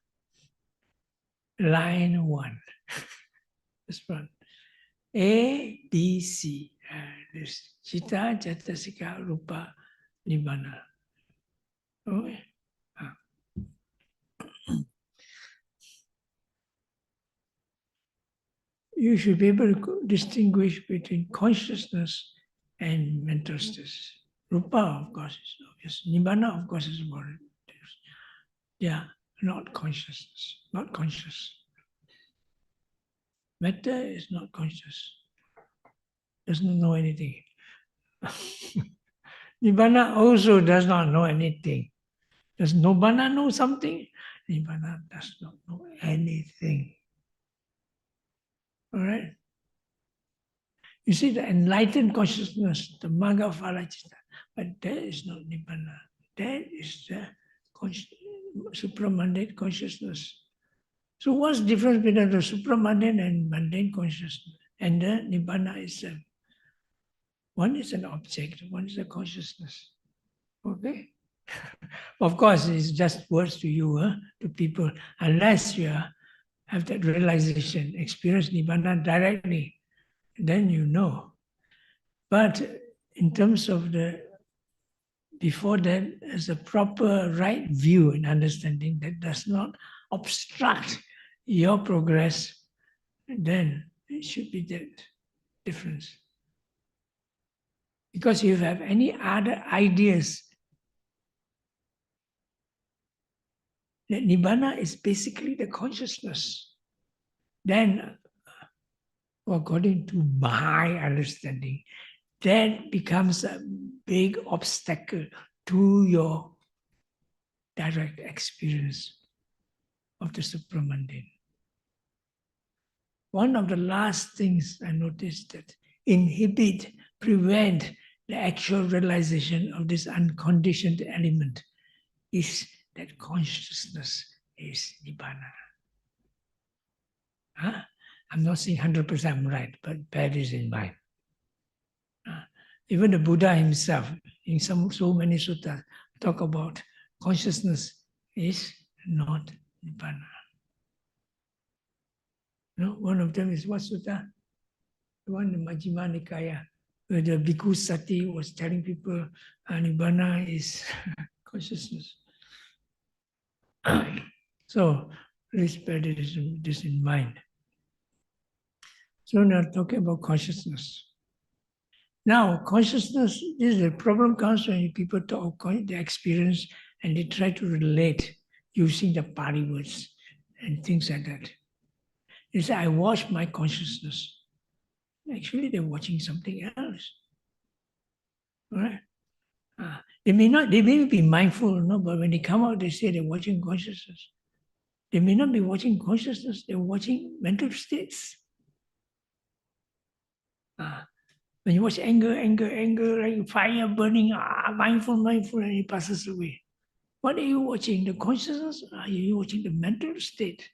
line 1. This one. A, B, C. This Chitta, Cetasika, Rupa, Nibbana. Okay. You should be able to distinguish between consciousness and mental states. Rupa, of course, is obvious. Nibbana, of course, is more. Yeah, not consciousness, not conscious. Metta is not conscious. Doesn't know anything. Nibbana also does not know anything. Does Nibbana know something? Nibbana does not know anything. All right? You see the enlightened consciousness, the Magga Phala Chitta, but that is not Nibbana. That is the supramundane consciousness. So what's the difference between the supramundane and mundane consciousness and the Nibbana itself? One is an object, one is a consciousness. Okay? Of course, it's just words to you, to people, unless you have that realization, experience Nibbana directly, then you know. But in terms of before that, as a proper right view and understanding that does not obstruct your progress, then it should be that difference. Because if you have any other ideas, that Nibbana is basically the consciousness, then according to my understanding, that becomes a big obstacle to your direct experience of the supramundane. One of the last things I noticed that prevent the actual realization of this unconditioned element is that consciousness is Nibbana. Huh? I'm not saying 100% I'm right, but bear this in mind. Even the Buddha himself, in so many suttas, talk about consciousness is not Nibbana. No, one of them is what sutta? The one in Majjhima Nikaya, where the Bhikkhu Sati was telling people Nibbana is consciousness. So please bear this in mind. So now talking about consciousness. Now, consciousness, the problem comes when people talk their experience and they try to relate using the Pali words and things like that. They say, I watch my consciousness. Actually, they're watching something else. All right? They may be mindful, no, but when they come out, they say they're watching consciousness. They may not be watching consciousness, they're watching mental states. When you watch anger, like fire burning, mindful, and it passes away. What are you watching? The consciousness? Are you watching the mental state?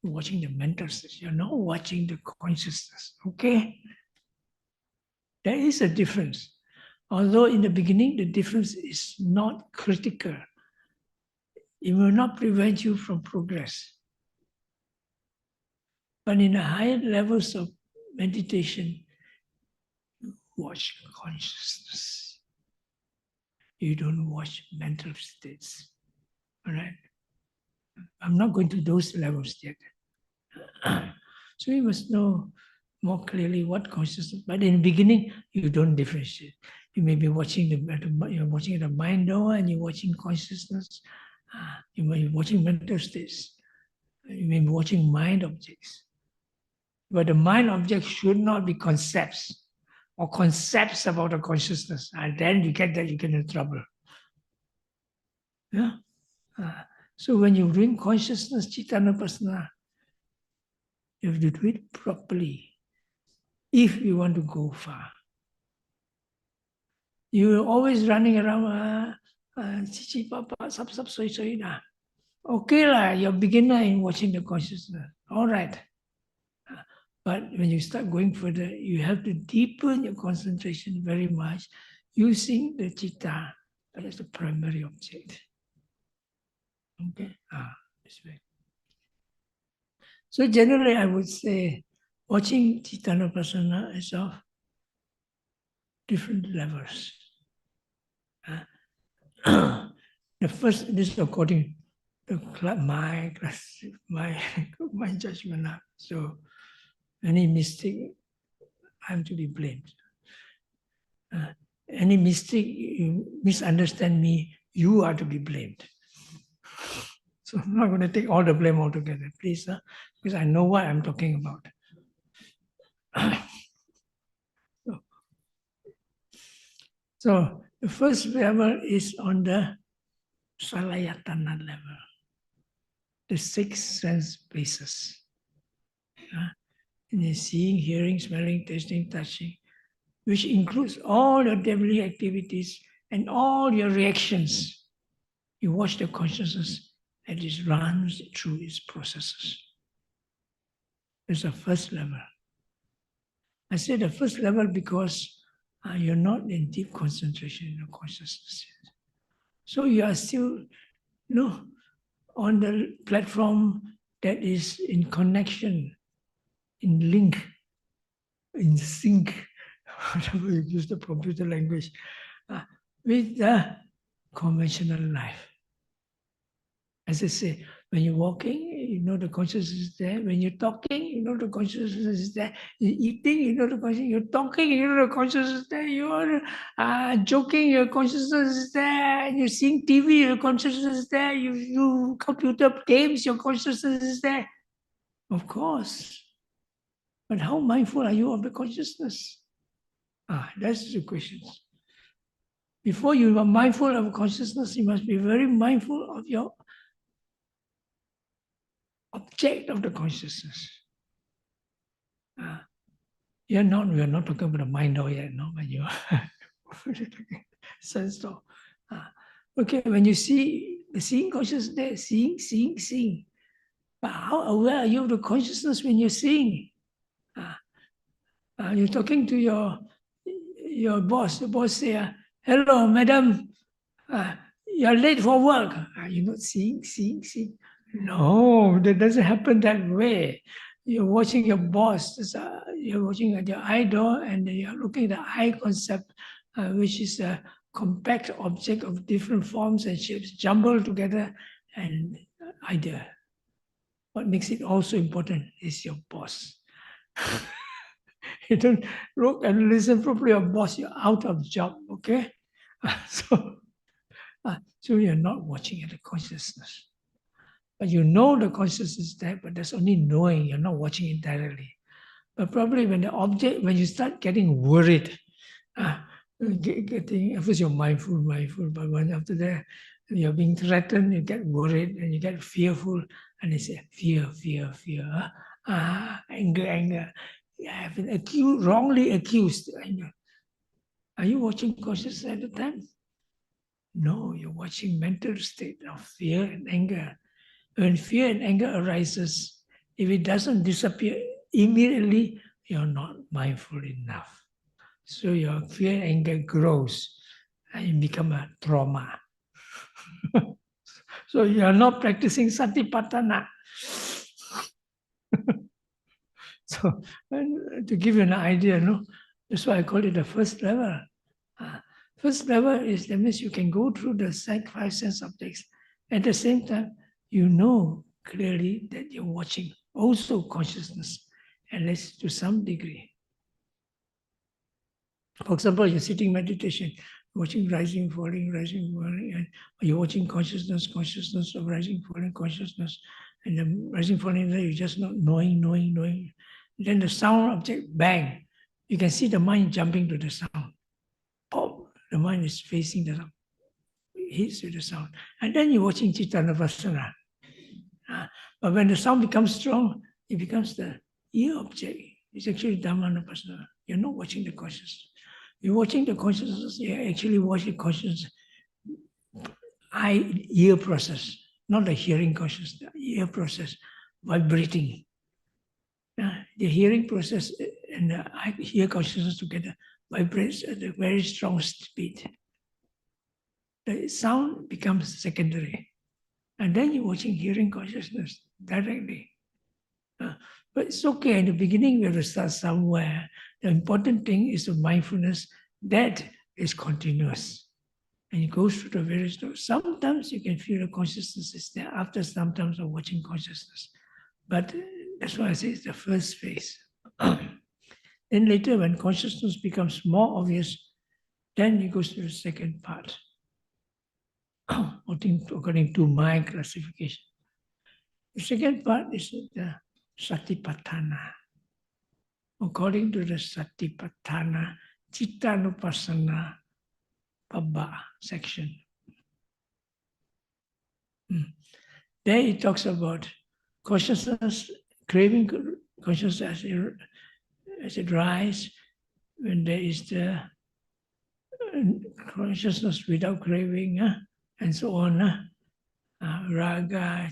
You're watching the mental state. You're not watching the consciousness. Okay? There is a difference. Although in the beginning, the difference is not critical. It will not prevent you from progress. But in the higher levels of meditation, watch consciousness. You don't watch mental states. All right? I'm not going to those levels yet. So you must know more clearly what consciousness. But in the beginning, you don't differentiate. You may be watching you're watching the mind door, and you're watching consciousness. You may be watching mental states. You may be watching mind objects. But the mind objects should not be concepts or concepts about the consciousness. And then you get that, you get into trouble. Yeah. So when you bring consciousness, Cittanupassana, you have to do it properly if you want to go far. You're always running around, chichi papa, sap soy soy na. Okay lah, you're beginner in watching the consciousness. All right. But when you start going further, you have to deepen your concentration very much using the citta as the primary object. Okay? This way. So generally, I would say watching Cittanupassana is of different levels. The first, this is according to my class, my judgment. So any mistake, I'm to be blamed. Any mistake, you misunderstand me, you are to be blamed. So I'm not going to take all the blame altogether, please, because I know what I'm talking about. So the first level is on the Salayatana level, the six sense bases. And seeing, hearing, smelling, tasting, touching, which includes all your daily activities and all your reactions. You watch the consciousness as it runs through its processes. It's the first level. I say the first level because you're not in deep concentration in your consciousness. So you are still, on the platform that is in connection, in link, in sync, whatever you use the computer language, with the conventional life. As I say, when you're walking, you know the consciousness is there. When you're talking, you know the consciousness is there. You're eating, you know the consciousness. You're talking, you know the consciousness is there. You're joking, your consciousness is there. You're seeing TV, your consciousness is there. You computer games, your consciousness is there. Of course. But how mindful are you of the consciousness? That's the question. Before you are mindful of consciousness, you must be very mindful of your object of the consciousness. We are not talking about the mind or yet, no, when you are sense door. Okay, when you see the seeing consciousness there, seeing. But how aware are you of the consciousness when you're seeing? You're talking to your boss. The boss say, "Hello, madam, you're late for work." You're not seeing. No, that doesn't happen that way. You're watching your boss, you're watching at your idol, and you're looking at the eye concept, which is a compact object of different forms and shapes jumbled together and idea. What makes it also important is your boss. You don't look and listen properly your boss, you're out of job, okay? So you're not watching at the consciousness. But you know the consciousness is there, but there's only knowing, you're not watching it directly. But probably when when you start getting worried, at first you're mindful, but when after that you're being threatened, you get worried and you get fearful, and you say, fear, anger. You have been wrongly accused. Anger. Are you watching consciousness at the time? No, you're watching mental state of fear and anger. When fear and anger arises, if it doesn't disappear immediately, you're not mindful enough. So your fear and anger grows and you become a trauma. So you are not practicing Satipatthana. So to give you an idea, that's why I call it the first level. First level is that means you can go through the five sense objects. At the same time, you know clearly that you're watching also consciousness, at least to some degree. For example, you're sitting meditation, watching rising, falling, and you're watching consciousness of rising, falling, consciousness, and the rising, falling, you're just not knowing. Then the sound object, bang, you can see the mind jumping to the sound. Pop, the mind is facing the sound. It hits with the sound. And then you're watching Cittanupassana. But when the sound becomes strong, it becomes the ear object. It's actually Dhammanupassana. You're not watching the consciousness. You're watching the consciousness, you're actually watching consciousness, ear process, not the hearing consciousness, the ear process, vibrating. The hearing process and the ear consciousness together vibrates at a very strong speed. The sound becomes secondary. And then you're watching hearing consciousness directly. But it's okay. In the beginning, we have to start somewhere. The important thing is the mindfulness that is continuous. And it goes through the various doors. Sometimes you can feel the consciousness is there after sometimes of watching consciousness. But that's why I say it's the first phase. Then later, when consciousness becomes more obvious, then it goes to the second part, according to my classification. The second part is the Satipatthana. According to the Satipatthana, Cittanupassana Pabba section. There it talks about consciousness, craving consciousness as it rises, when there is the consciousness without craving, and so on. Raga,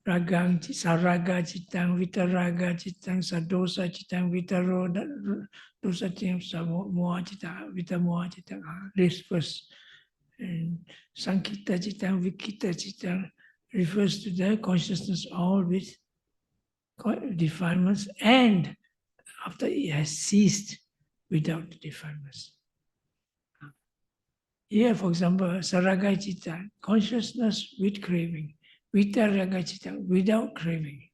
ragang, saraga, cittang, vitaraga, cittang, sadosa, cittang, vitaro, dosa, cittang, samoa, cittang, vitamoa, cittang. This first. And sankita, cittang, vikita, cittang refers to the consciousness all with defilements, and after it has ceased without defilements. Here, for example, saraga citta, consciousness with craving. Vitaraga citta, without craving.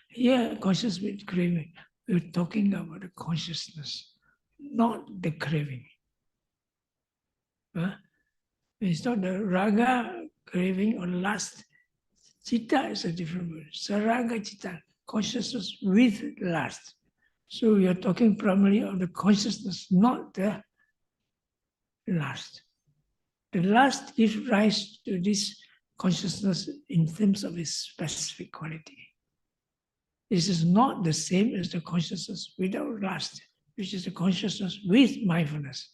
Here, consciousness with craving. We're talking about the consciousness, not the craving. It's not the raga, craving, or lust. Citta is a different word. Saraga citta, consciousness with lust. So we are talking primarily of the consciousness, not the lust. The lust gives rise to this consciousness in terms of its specific quality. This is not the same as the consciousness without lust, which is the consciousness with mindfulness.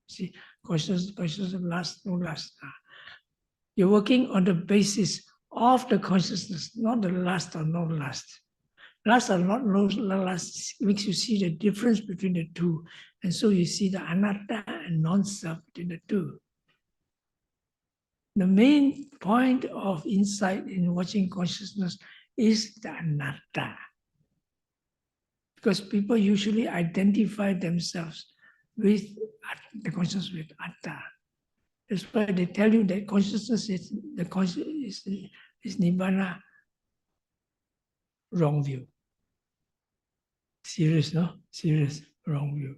See, consciousness of lust, no lust. You're working on the basis of the consciousness, not the lust or no lust. Lust or not no lust makes you see the difference between the two. And so you see the anatta and non-self between the two. The main point of insight in watching consciousness is the anatta. Because people usually identify themselves with the consciousness with atta. That's why they tell you that consciousness is nibbana. Wrong view. Serious, no? Serious, wrong view.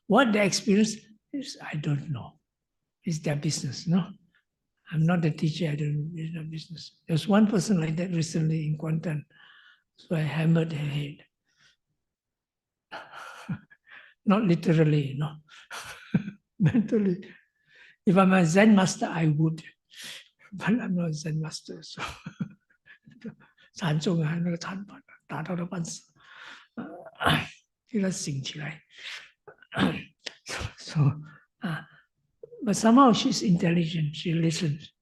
What they experience is, I don't know. It's their business, no? I'm not the teacher, I don't know, it's their business. There's one person like that recently in Kuantan, so I hammered her head. Not literally, no. Mentally. If I'm a Zen master, I would. But I'm not a Zen master, so. 禅宗啊，那个禅法达到了半死，给他醒起来。So, but somehow she's intelligent. She listens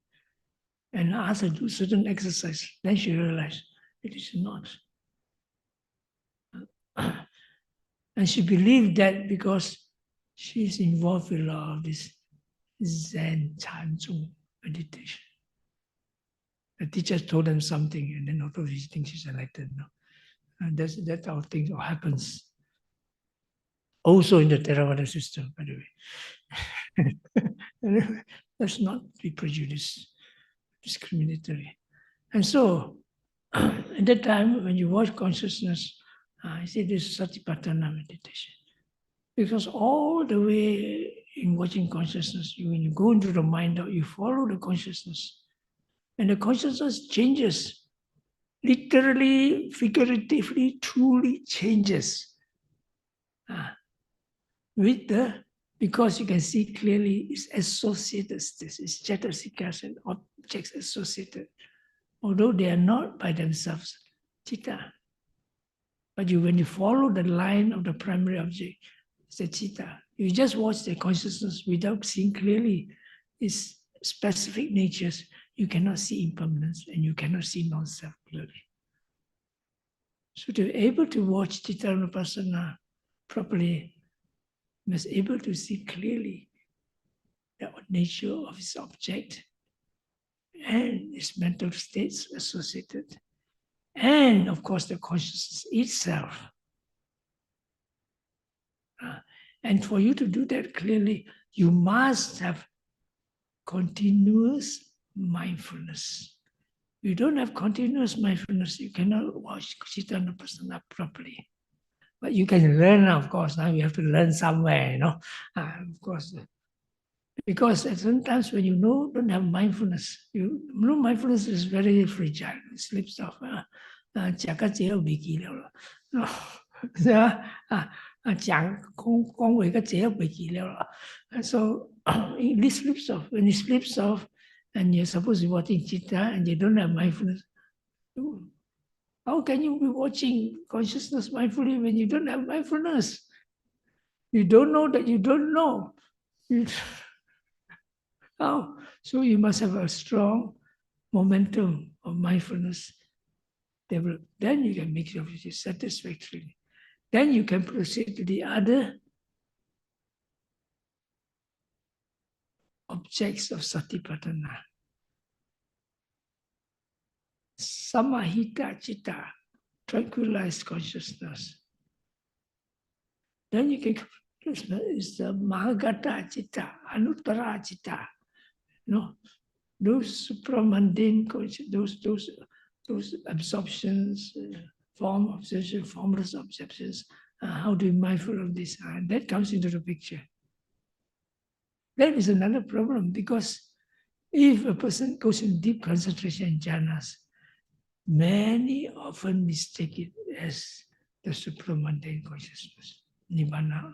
and asks her to do certain exercise. Then she realized it is not. And she believed that because she's involved with a lot of this Zen Chanzong meditation. The teachers told them something, and then although she thinks she's enlightened. No? And that's how things happens. Also in the Theravada system, by the way. Anyway, let's not be prejudiced, discriminatory. And so, at that time, when you watch consciousness, I say this is Satipatthana meditation. Because all the way in watching consciousness, when you go into the mind, you follow the consciousness. And the consciousness changes, literally, figuratively, truly changes. Because you can see clearly it's associated, it's cetasikas and objects associated. Although they are not by themselves, citta. But when you follow the line of the primary object, it's the citta. You just watch the consciousness without seeing clearly its specific natures. You cannot see impermanence and you cannot see non-self clearly. So to be able to watch Cittanupassana properly, you must be able to see clearly the nature of its object and its mental states associated. and of course the consciousness itself. And for you to do that clearly, you must have continuous mindfulness. You don't have continuous mindfulness, you cannot watch Satipatthana properly. But you can learn, of course. Now you have to learn somewhere, of course. Because at sometimes when you don't have mindfulness, mindfulness is very fragile. It slips off. 讲个这又没记了了，是吧？讲恭维个这又没记了了。And so it slips off. When it slips off, and you're supposed to be watching chitta, and you don't have mindfulness, how can you be watching consciousness mindfully when you don't have mindfulness? You don't know that you don't know. How? So you must have a strong momentum of mindfulness develop. Then you can make your vision satisfactorily. Then you can proceed to the other objects of Satipatthana. Samahita citta, tranquilized consciousness. Then you can, it's the Mahagata citta, Anuttara citta. Those supramundane those absorptions, form obsession, formless obsessions, how to be mindful of this, and that comes into the picture. That is another problem, because if a person goes in deep concentration in jhanas, many often mistake it as the supramundane consciousness, nibbana.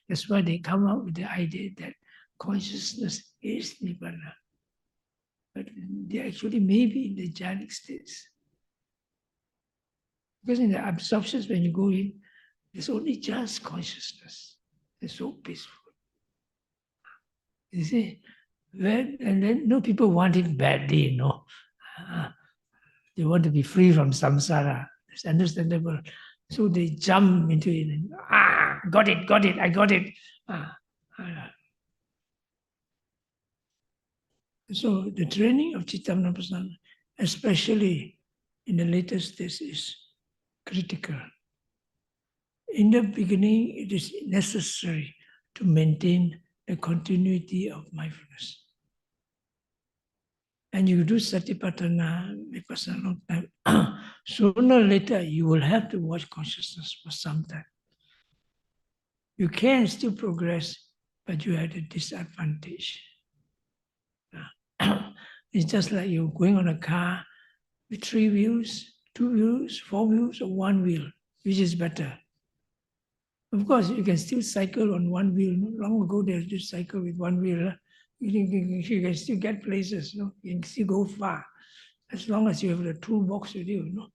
That's why they come up with the idea that consciousness is nibbana. But they actually may be in the jhanic states. Because in the absorptions, when you go in, there's only just consciousness. It's so peaceful. You see, and then people want it badly, they want to be free from samsara. It's understandable. So they jump into it and, got it, I got it. So the training of Chitta-Vipassana, especially in the later stage, is critical. In the beginning, it is necessary to maintain the continuity of mindfulness. And you do Satipatthana, Vipassana long time. Sooner or later, you will have to watch consciousness for some time. You can still progress, but you have a disadvantage. It's just like you're going on a car with 3 wheels, 2 wheels, 4 wheels, or 1 wheel. Which is better? Of course, you can still cycle on 1 wheel. Long ago, they just cycle with 1 wheel. You can still get places. You can still go far, as long as you have the toolbox with you.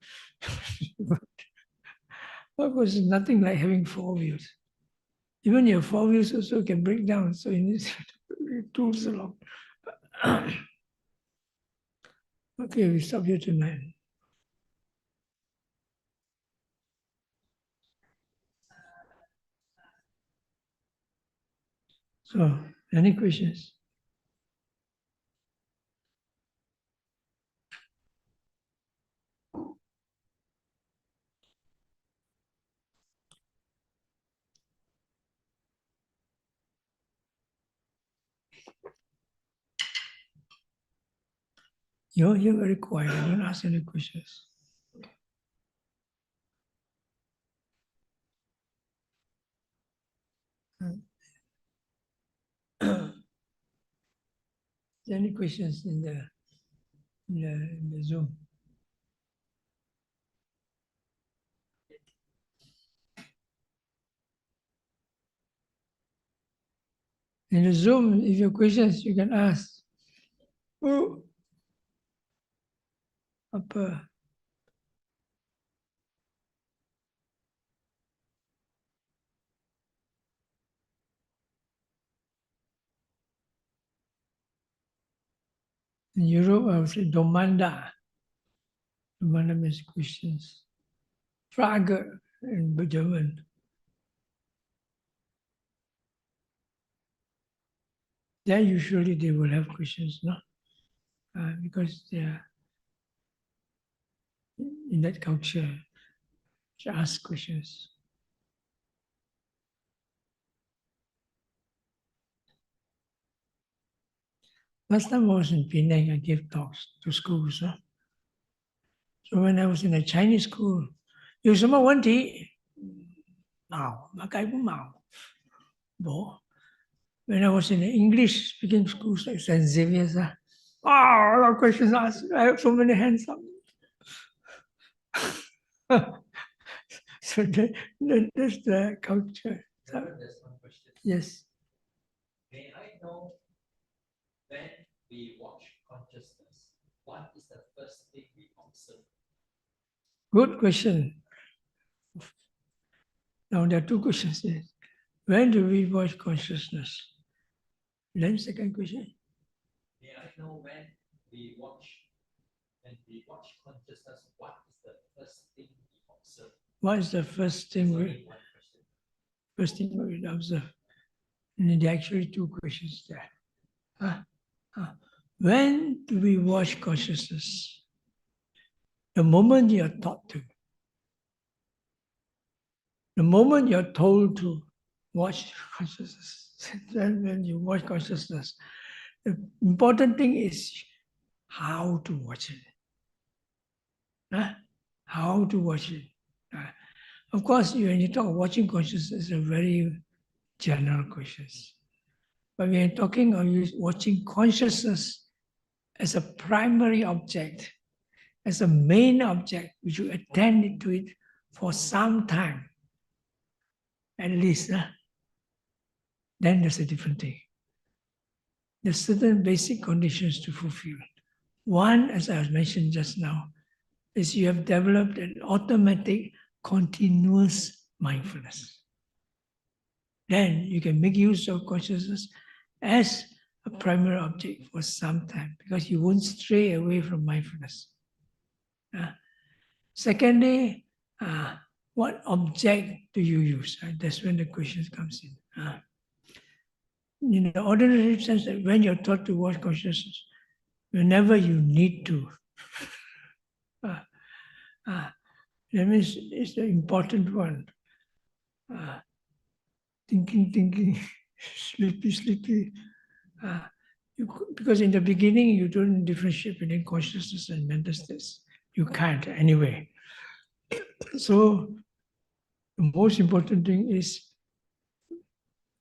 Of course, it's nothing like having 4 wheels. Even your 4 wheels also can break down, so you need tools along. Okay, we stop here tonight. So, any questions? You're very quiet. I don't ask any questions. Any questions in the Zoom? In the Zoom, if you have questions, you can ask. Oh, apa? In Europe, I would say domanda. Domanda means questions. Frage in German. There usually they will have questions, no? Because they are in that culture, to ask questions. Last time I was in Penang, I gave talks to schools. So when I was in a Chinese school, 有什么问题？冇，乜計都冇。冇。When I was in the English speaking schools like St. Xavier's, a lot of questions asked. I have so many hands up. So that's the culture. So, There's one question. yes. May I know when we watch consciousness, what is the first thing we observe? Good question. Now there are two questions there. When do we watch consciousness? Then second question. May I know when we watch consciousness, what is the first thing we observe? What is the first thing There's we only one question. first thing we observe? And there are actually two questions there. When do we watch consciousness? The moment you are taught to. The moment you're told to watch consciousness, then when you watch consciousness, the important thing is how to watch it. How to watch it. Of course, when you talk watching consciousness, it's a very general question. But when you're talking of watching consciousness as a primary object, as a main object, which you attend to it for some time, at least, then there's a different thing. There's certain basic conditions to fulfill. One, as I mentioned just now, is you have developed an automatic, continuous mindfulness. Then you can make use of consciousness as a primary object for some time because you won't stray away from mindfulness. Secondly, what object do you use? That's when the question comes in. In the ordinary sense, that when you're taught to watch consciousness, whenever you need to, that means it's the important one. Thinking, sleepy. Because in the beginning, you don't differentiate between consciousness and mental states. You can't anyway. So the most important thing is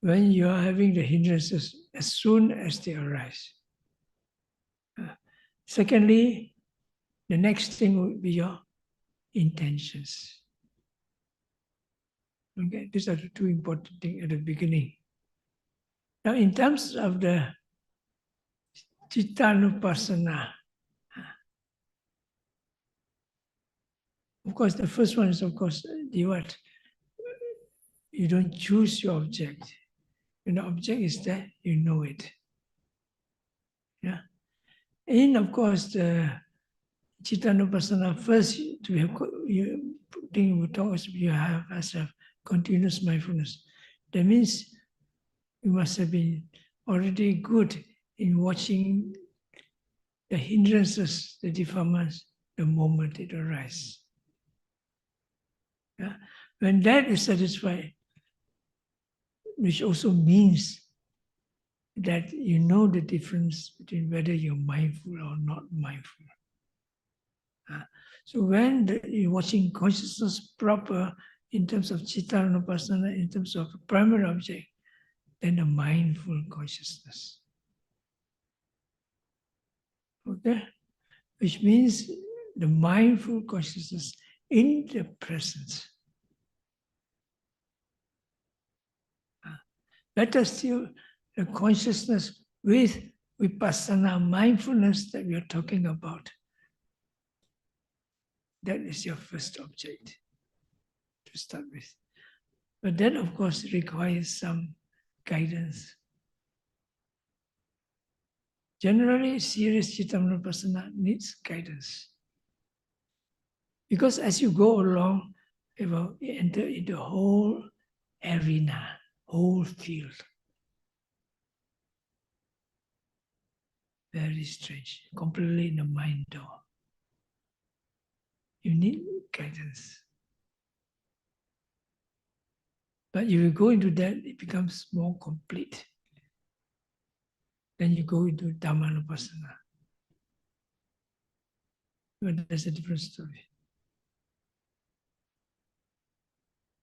when you are having the hindrances, as soon as they arise. Secondly, the next thing would be your intentions. Okay, these are the two important things at the beginning. Now, in terms of the Chittanupassana, of course, the first one is, of course, the what? You don't choose your object. When the object is there, you know it. Yeah. And of course, the Chittanupassana, first to have thing we talk is you have as a continuous mindfulness. That means you must have been already good in watching the hindrances, the defilements, the moment it arises. Yeah? When that is satisfied, which also means that you know the difference between whether you're mindful or not mindful. So when you're watching consciousness proper in terms of Chittanupassana, in terms of primary object, then a mindful consciousness. Okay? Which means the mindful consciousness in the presence. Better still, the consciousness with vipassana mindfulness that we are talking about. That is your first object to start with. But that, of course, requires some guidance. Generally, serious Chittanupassana needs guidance. Because as you go along, you will enter into the whole arena, whole field. Very strange, completely in the mind door. You need guidance. But if you go into that, it becomes more complete. Then you go into Dhammanupassana. But that's a different story.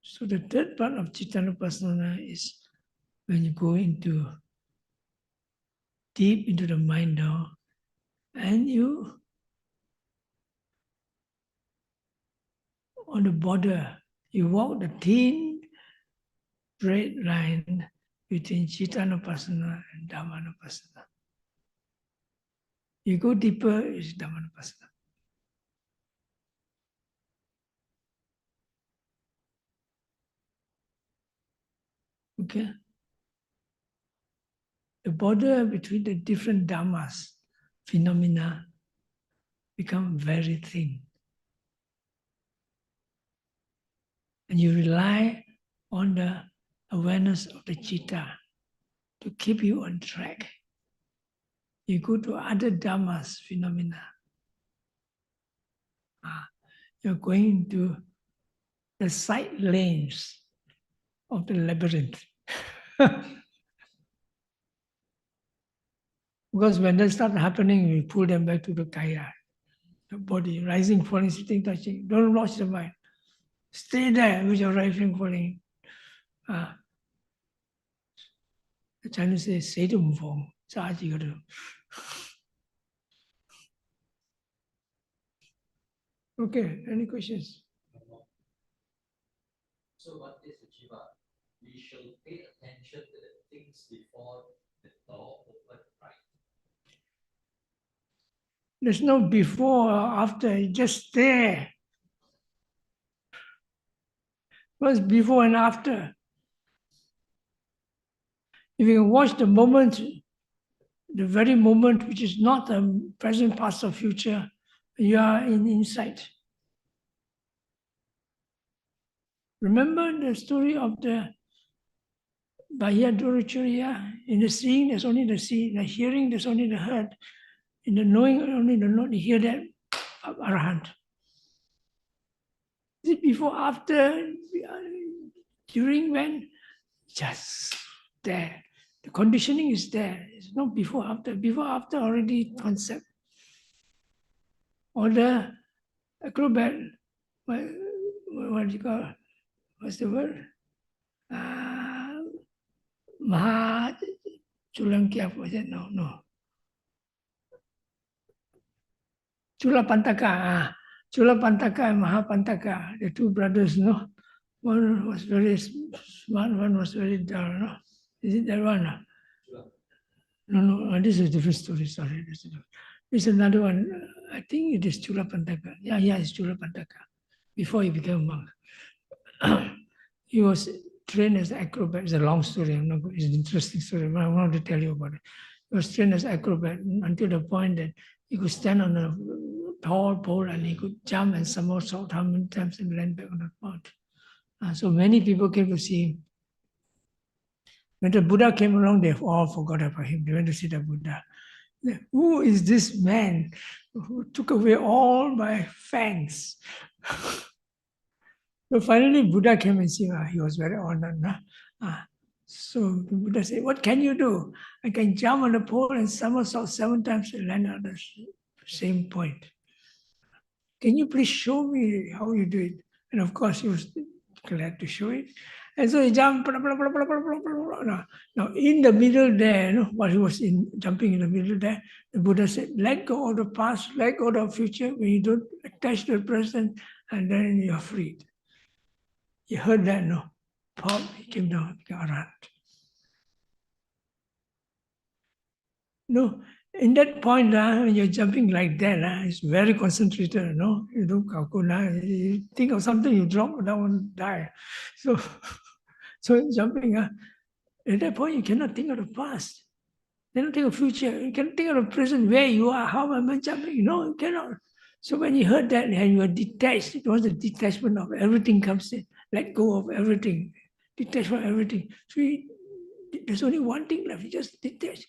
So the third part of Chittanupassana is when you go into deep into the mind now, and you on the border, you walk the thin red line between Chittanupassana and Dhammanupassana. You go deeper, it's Dhammanupassana. Okay? The border between the different dhammas, phenomena, become very thin. And you rely on the awareness of the citta to keep you on track. You go to other dhammas, phenomena. You're going to the side lanes of the labyrinth. Because when that starts happening, we pull them back to the kaya, the body, rising, falling, sitting, touching. Don't watch the mind. Stay there with your rising, falling. The Chinese say, say to move on. Okay, any questions? So what is Sujiva? We shall pay attention to the things before the door open, right? There's no before or after, just there. What's before and after? If you can watch the moment, the very moment which is not the present, past, or future, you are in insight. Remember the story of the Bahya Durachuriya? In the seeing, there's only the seeing. The hearing, there's only the heard. In the knowing, only the not hear that of Arahant. Is it before, after, during, when? Just there. The conditioning is there. It's not before, after. Before, after already concept. Or the acrobat, what do you call? What's the word? Maha Chulankyap, was it? No. Chula Pantaka. Chula Pantaka and Mahapantaka, the two brothers, no? One was very smart, one was very dull, no? Is it that one? No, this is a different story, sorry. This is another one. I think it is Chula Pantaka. Yeah, it's Chula Pantaka. Before he became a monk. He was trained as an acrobat. It's a long story. It's an interesting story, but I want to tell you about it. He was trained as acrobat until the point that he could stand on a tall pole and he could jump and somersault how many times and land back on the pole. So many people came to see him. When the Buddha came along, they all forgot about him. They went to see the Buddha. Who is this man who took away all my fangs? So finally, Buddha came and said, he was very honored. So the Buddha said, what can you do? I can jump on the pole and somersault 7 times and land on the same point. Can you please show me how you do it? And of course, he was glad to show it. And so he jumped. Now, in the middle there, while he was jumping in the middle there, the Buddha said, let go of the past, let go of the future, when you don't attach to the present, and then you're freed. He heard that, no? Pop, he came down, became Arahant. No, in that point, when you're jumping like that, it's very concentrated, no? You don't you think of something, you drop down, die. So jumping, at that point, you cannot think of the past. You cannot think of future. You cannot think of the present, where you are, how am I jumping? No, you cannot. So when you heard that and you are detached, it was a detachment of everything comes in. Let go of everything. Detach from everything. So there's only one thing left. You just detach.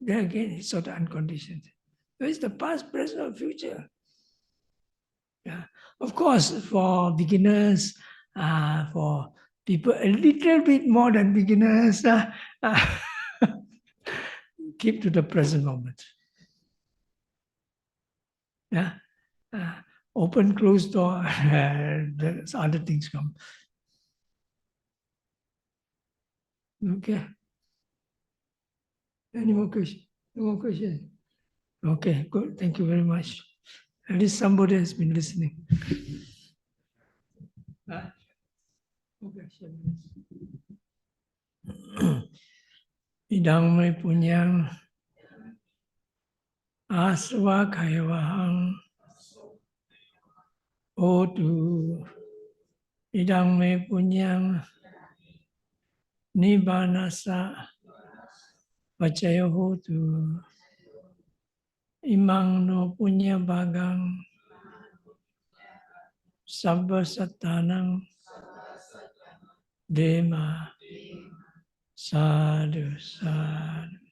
Then again, it's sort of unconditioned. Where is the past, present, or future? Yeah. Of course, for beginners, for people a little bit more than beginners, keep to the present moment. Yeah. Open, closed door, there's other things come. Okay. Any more questions? No more questions? Okay, good. Thank you very much. At least somebody has been listening. Okay, Idang may punyang aswa kayawahang otu. Idang may punyang nibanasa pacaya hotu. Imang no punya bagang sabba satanang dema sadhu sadhu.